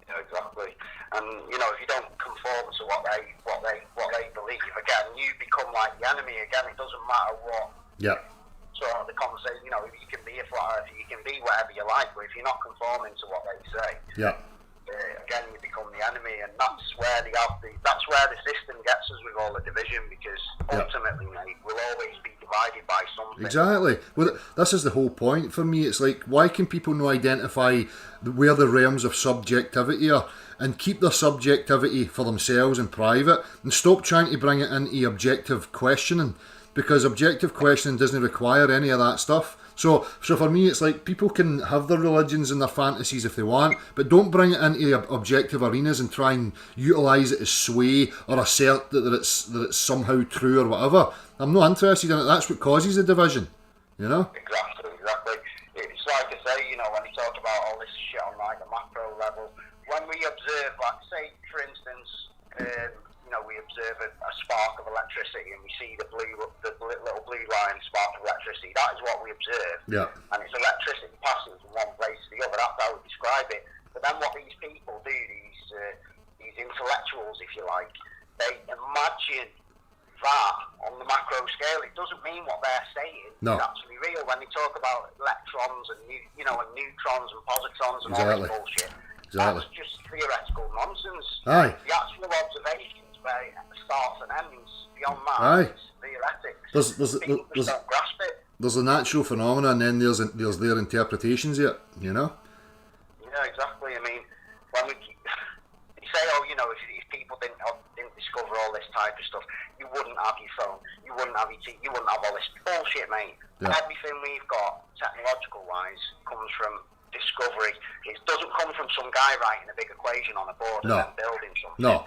Yeah, exactly. And you know, if you don't conform to what they believe, again, you become like the enemy. Again, it doesn't matter what. Yeah. So the conversation, you know, you can be a flat earther, you can be whatever you like, but if you're not conforming to what they say, Yeah. Again, you become the enemy, and that's where that's where the system gets us with all the division, because ultimately, mate, we'll always be divided by something. Exactly. Well, this is the whole point for me. It's like, why can people not identify where the realms of subjectivity are and keep their subjectivity for themselves in private, and stop trying to bring it into objective questioning, because objective questioning doesn't require any of that stuff. So for me, it's like, people can have their religions and their fantasies if they want, but don't bring it into objective arenas and try and utilise it as sway or assert that it's somehow true or whatever. I'm not interested in it. That's what causes the division, you know? Exactly. It's like I say, you know, when you talk about all this shit on like the macro level, when we observe, like, say, for instance, you know, we observe a spark of electricity and we see the little blue line spark of electricity. That is what we observe. Yeah. And it's electricity passing from one place to the other. That's how we describe it. But then what these people do, these intellectuals, if you like, they imagine that on the macro scale. It doesn't mean what they're saying is actually real. When they talk about electrons and and neutrons and positons and all this bullshit, that's just theoretical nonsense. Aye. The actual observations where it starts and ends, beyond that, it's theoretics. People just don't grasp it. There's a natural phenomena, and then there's their interpretations of it, you know? Yeah, exactly. I mean, when you say, oh, you know, if people didn't discover all this type of stuff, you wouldn't have your phone, you wouldn't have your TV, you wouldn't have all this bullshit, mate. Yeah. Everything we've got, technological-wise, comes from discovery. It doesn't come from some guy writing a big equation on a board and then building something. No.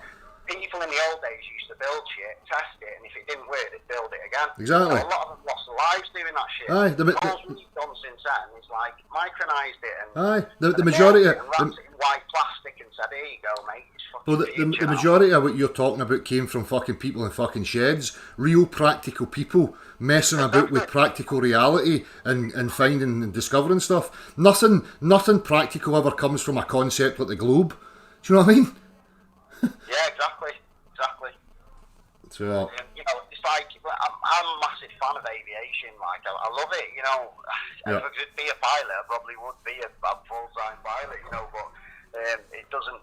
People in the old days used to build shit, test it, and if it didn't work, they'd build it again. Exactly. So a lot of them lost their lives doing that shit. Aye. All we've done since then is like micronized it and the majority and wrapped it in white plastic and said, "Here you go, mate." It's fucking the majority of what you're talking about came from fucking people in fucking sheds, real practical people messing about with practical reality and finding and discovering stuff. Nothing practical ever comes from a concept like the globe. Do you know what I mean? Yeah, exactly. So, you know, it's like, I'm a massive fan of aviation. Like, I love it. You know, if I could be a pilot, I probably would be a full-time pilot. You know, but it doesn't.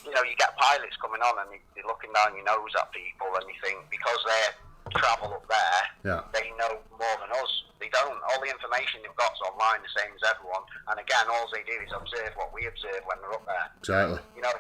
You know, you get pilots coming on and they're looking down your nose at people, and you think because they travel up there, they know more than us. They don't. All the information they've got's online, the same as everyone. And again, all they do is observe what we observe when they're up there. Exactly. You know.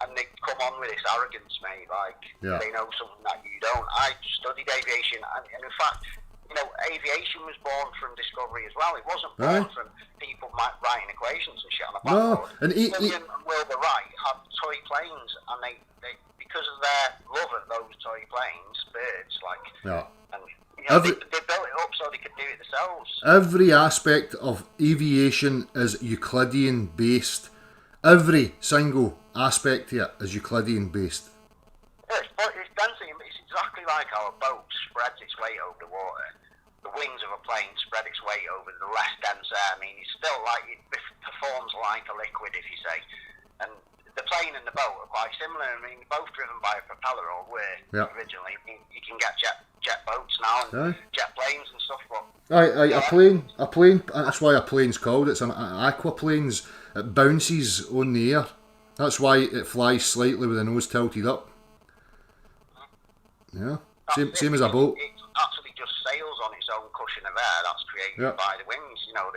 And they come on with this arrogance, mate, like they know something that you don't. I studied aviation, and in fact, you know, aviation was born from discovery as well. It wasn't born from people writing equations and shit on a blackboard. And William and Wilbur Wright had toy planes, and they because of their love of those toy planes, birds, like, and you know, they built it up so they could do it themselves. Every aspect of aviation is Euclidean based. Every single aspect here is Euclidean based. Yeah, it's dancing. It's exactly like how a boat spreads its weight over the water. The wings of a plane spread its weight over the less dense air. I mean, it's still like it performs like a liquid, if you say. And the plane and the boat are quite similar. I mean, both driven by a propeller, or were originally. I mean, you can get jet boats now and jet planes and stuff. But a plane. That's why a plane's called. It's an aquaplane's. It bounces on the air. That's why it flies slightly with the nose tilted up. Yeah, same as a boat. It actually just sails on its own cushion of air that's created by the wings. You know,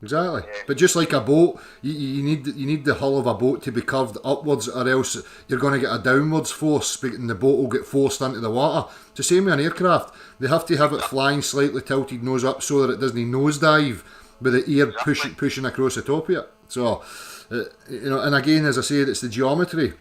exactly. But just like a boat, you need the hull of a boat to be curved upwards, or else you're going to get a downwards force, and the boat will get forced into the water. It's the same with an aircraft. They have to have it flying slightly tilted nose up so that it doesn't nosedive with the air pushing across the top of it. So, You know, and again, as I said, it's the geometry.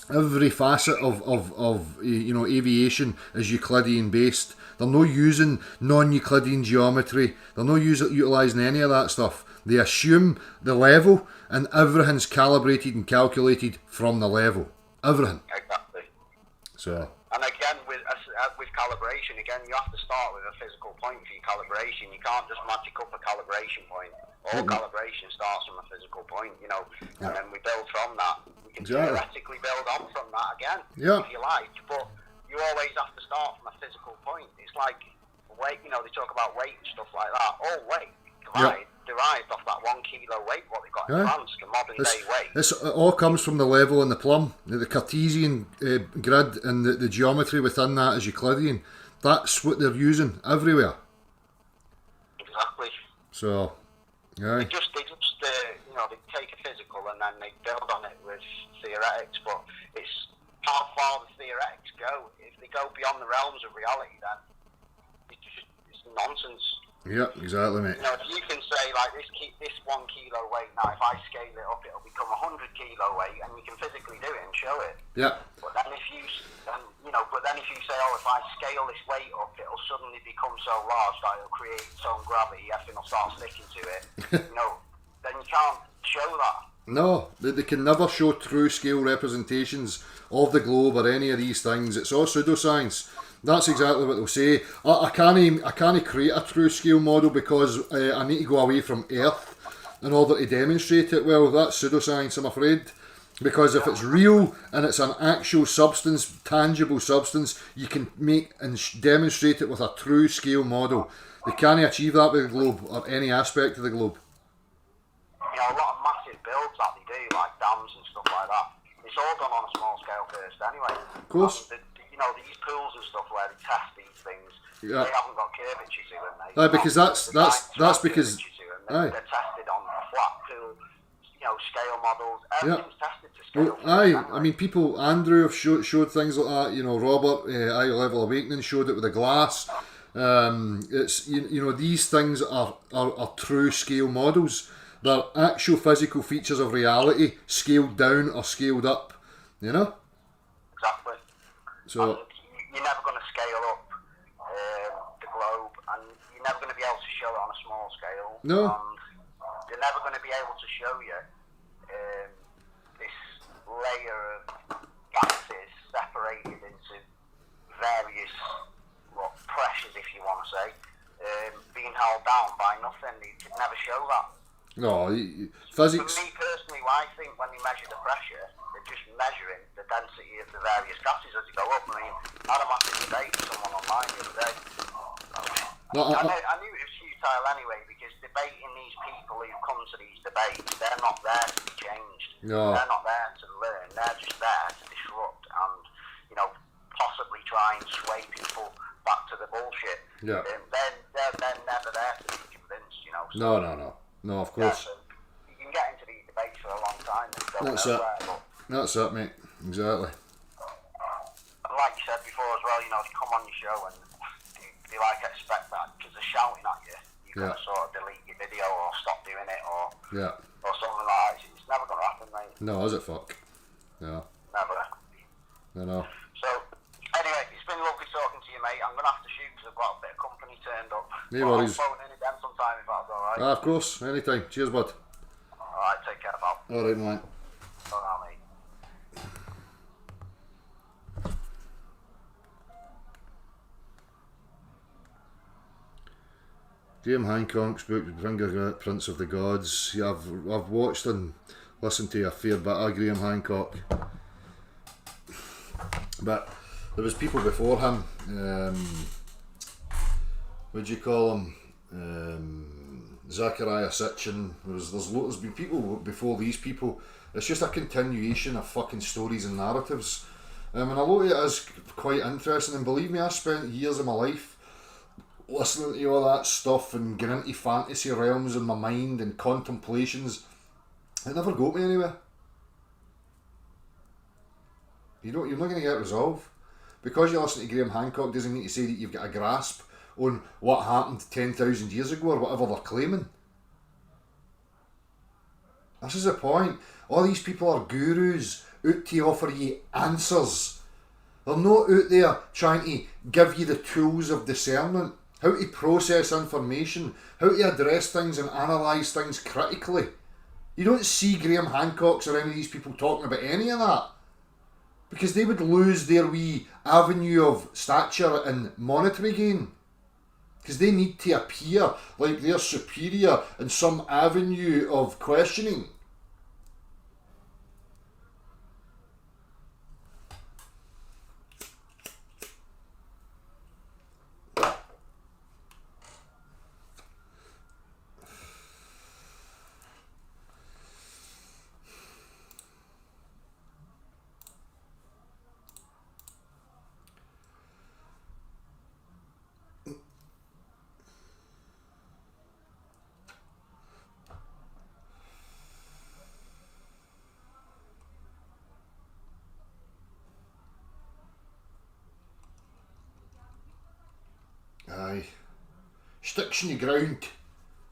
Every facet of you know, aviation is Euclidean based. They're not using non-Euclidean geometry. They're not utilising any of that stuff. They assume the level, and everything's calibrated and calculated from the level. Everything. Exactly. So. And again, with calibration, again, you have to start with a physical point for your calibration. You can't just magic up a calibration point. All calibration starts from a physical point, you know, and then we build from that. We can theoretically build on from that again, if you like, but you always have to start from a physical point. It's like weight, you know, they talk about weight and stuff like that. All weight derived off that 1 kilo weight, what they've got in France, the modern day weight. It all comes from the level and the plumb. The Cartesian grid and the geometry within that is Euclidean. That's what they're using everywhere. Exactly. So, yeah. They just you know, they take a physical and then they build on it with theoretics, but it's how far the theoretics go. If they go beyond the realms of reality, then it's nonsense. Yeah, exactly, mate. You know, if you can say, like, this 1 kilo weight, now if I scale it up, it'll become 100 kilo weight, and you can physically do it and show it. Yeah. But then if you say, oh, if I scale this weight up, it'll suddenly become so large that it'll create its own gravity, everything will start sticking to it, you know, then you can't show that. No, they can never show true scale representations of the globe or any of these things. It's all pseudoscience. That's exactly what they'll say. I can't create a true scale model because I need to go away from Earth in order to demonstrate it. Well, that's pseudoscience, I'm afraid. Because if it's real and it's an actual substance, tangible substance, you can make and demonstrate it with a true scale model. They can't achieve that with the globe or any aspect of the globe. You know, a lot of massive builds that they do, like dams and stuff like that, it's all done on a small scale first anyway. Of course. You know, these pools and stuff where they test these things, they haven't got curvature to them. Aye, because that's because they're tested on a flat pool, you know, scale models. Everything's tested to scale. Well, I mean, people. Andrew have showed things like that. You know, Robert, Eye Level Awakening showed it with the glass. It's you know, these things are true scale models. They're actual physical features of reality scaled down or scaled up. You know. Exactly. So you're never going to scale up the globe, and you're never going to be able to show it on a small scale. No. And they're never going to be able to show you this layer of gases separated into various pressures, if you want to say, being held down by nothing. They could never show that. no, physics. For me personally, I think when they measure the pressure, they're just measuring the density of the various gases as they go up. I mean, I had a massive debate with someone online the other day. I knew it was futile anyway, because debating these people who come to these debates, they're not there to be changed. No. They're not there to learn. They're just there to disrupt and, you know, possibly try and sway people back to the bullshit. Yeah. They're never there to be convinced, you know. So, No, of course. so you can get into these debates for a long time and go That's it. nowhere, but That's it, mate. Exactly. and like you said before as well, you know, they come on your show and they like expect that because they're shouting at you. You've got to sort of delete your video or stop doing it or something like that. It's never going to happen, mate. No, is it? Fuck. No. Never. No. So, anyway, it's been lovely talking to you, mate. I'm going to have to shoot because I've got a bit of company turned up. No worries. I'll phone in again sometime if that's alright. Of course. Anytime. Cheers, bud. Alright, take care, pal. Alright, mate. Bye, mate. Graham Hancock's book, Fingerprints of the Gods. Yeah, I've watched and listened to a fair bit of Graham Hancock. But there was people before him. What do you call him? Zachariah Sitchin. There's been people before these people. It's just a continuation of fucking stories and narratives. And a lot of it is quite interesting. And believe me, I spent years of my life listening to all that stuff and getting into fantasy realms in my mind and contemplations. It never got me anywhere. You're not going to get resolved. Because you listen to Graham Hancock doesn't mean to say that you've got a grasp on what happened 10,000 years ago or whatever they're claiming. This is the point. All these people are gurus out to offer you answers. They're not out there trying to give you the tools of discernment, how to process information, how to address things and analyse things critically. You don't see Graham Hancock's or any of these people talking about any of that, because they would lose their wee avenue of stature and monetary gain. Because they need to appear like they're superior in some avenue of questioning. Aye. Sticks in the ground.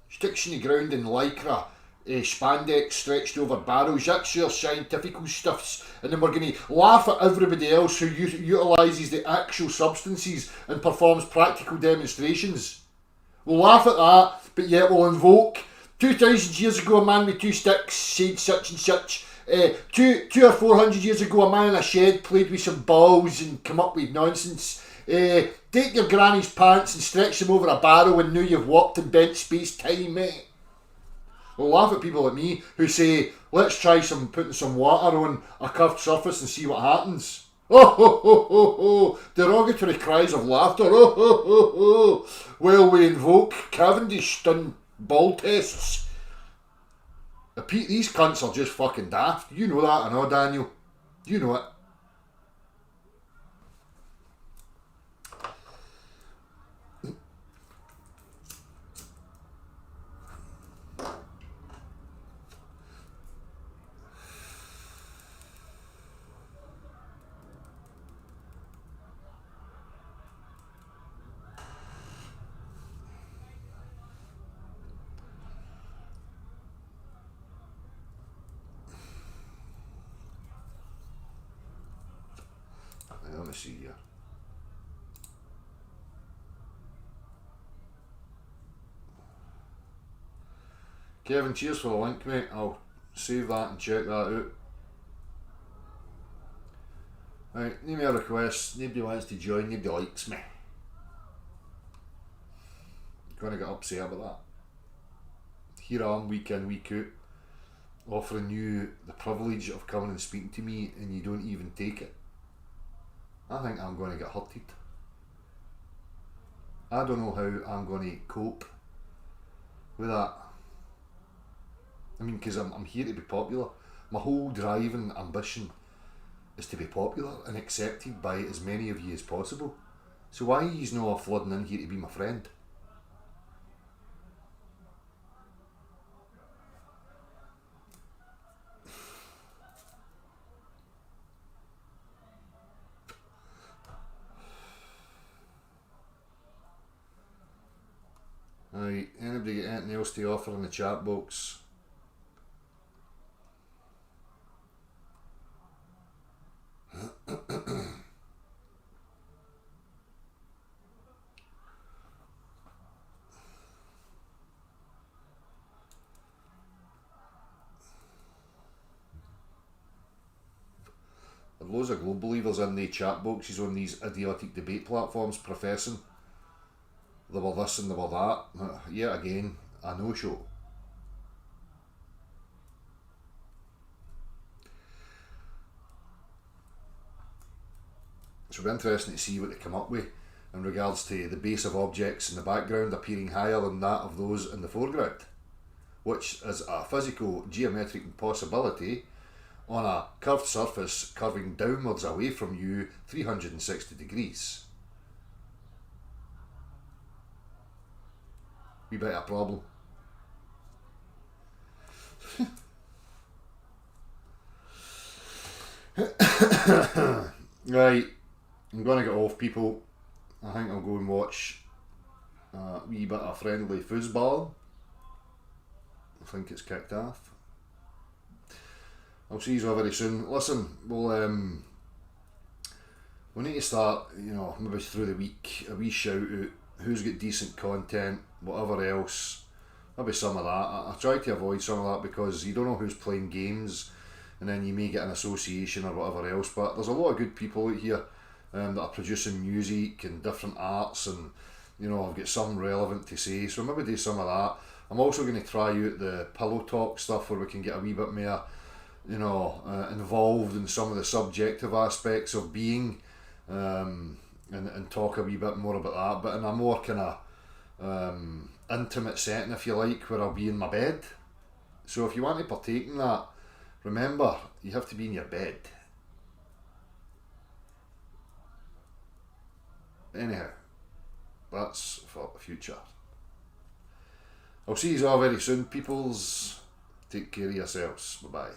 Sticks in the ground in lycra. Spandex stretched over barrels. That's your scientifical stuffs. And then we're going to laugh at everybody else who utilises the actual substances and performs practical demonstrations. We'll laugh at that, but yet we'll invoke 2,000 years ago a man with 2 sticks said such and such. Two or 400 years ago a man in a shed played with some balls and come up with nonsense. Take your granny's pants and stretch them over a barrow and now you've walked in bent space-time, mate. We'll laugh at people like me who say, let's try putting some water on a curved surface and see what happens. Oh ho ho ho ho! Derogatory cries of laughter. Oh ho ho ho! While we invoke Cavendish-done ball tests. Pete, these cunts are just fucking daft. You know that, I know, Daniel. You know it. Let me see here. Kevin, cheers for the link, mate. I'll save that and check that out. Right, name me a request. Nobody wants to join, nobody likes me. Gonna get upset about that. Here I am, week in, week out, offering you the privilege of coming and speaking to me, and you don't even take it. I think I'm going to get hurted. I don't know how I'm going to cope with that. I mean, because I'm here to be popular. My whole drive and ambition is to be popular and accepted by as many of you as possible. So why are you not flooding in here to be my friend? Right, anybody got anything else to offer in the chat box? There are loads of globe believers in the chat boxes on these idiotic debate platforms professing they were this and they were that. Yet again, a no-show. So it'll be interesting to see what they come up with in regards to the base of objects in the background appearing higher than that of those in the foreground, which is a physical geometric impossibility on a curved surface curving downwards away from you 360 degrees. Wee bit of a problem. Right, I'm going to get off, people. I think I'll go and watch a wee bit of friendly foosball. I think it's kicked off. I'll see you all very soon. Listen, we need to start, maybe through the week, a wee shout out, who's got decent content, whatever else, maybe some of that. I try to avoid some of that because you don't know who's playing games, and then you may get an association or whatever else, but there's a lot of good people out here that are producing music and different arts, and I've got some relevant to say, so maybe do some of that. I'm also going to try out the pillow talk stuff where we can get a wee bit more involved in some of the subjective aspects of being, and talk a wee bit more about that, but in a more kind of intimate setting, if you like, where I'll be in my bed. So if you want to partake in that, remember, you have to be in your bed. Anyhow, that's for the future. I'll see you all very soon, peoples. Take care of yourselves. Bye bye.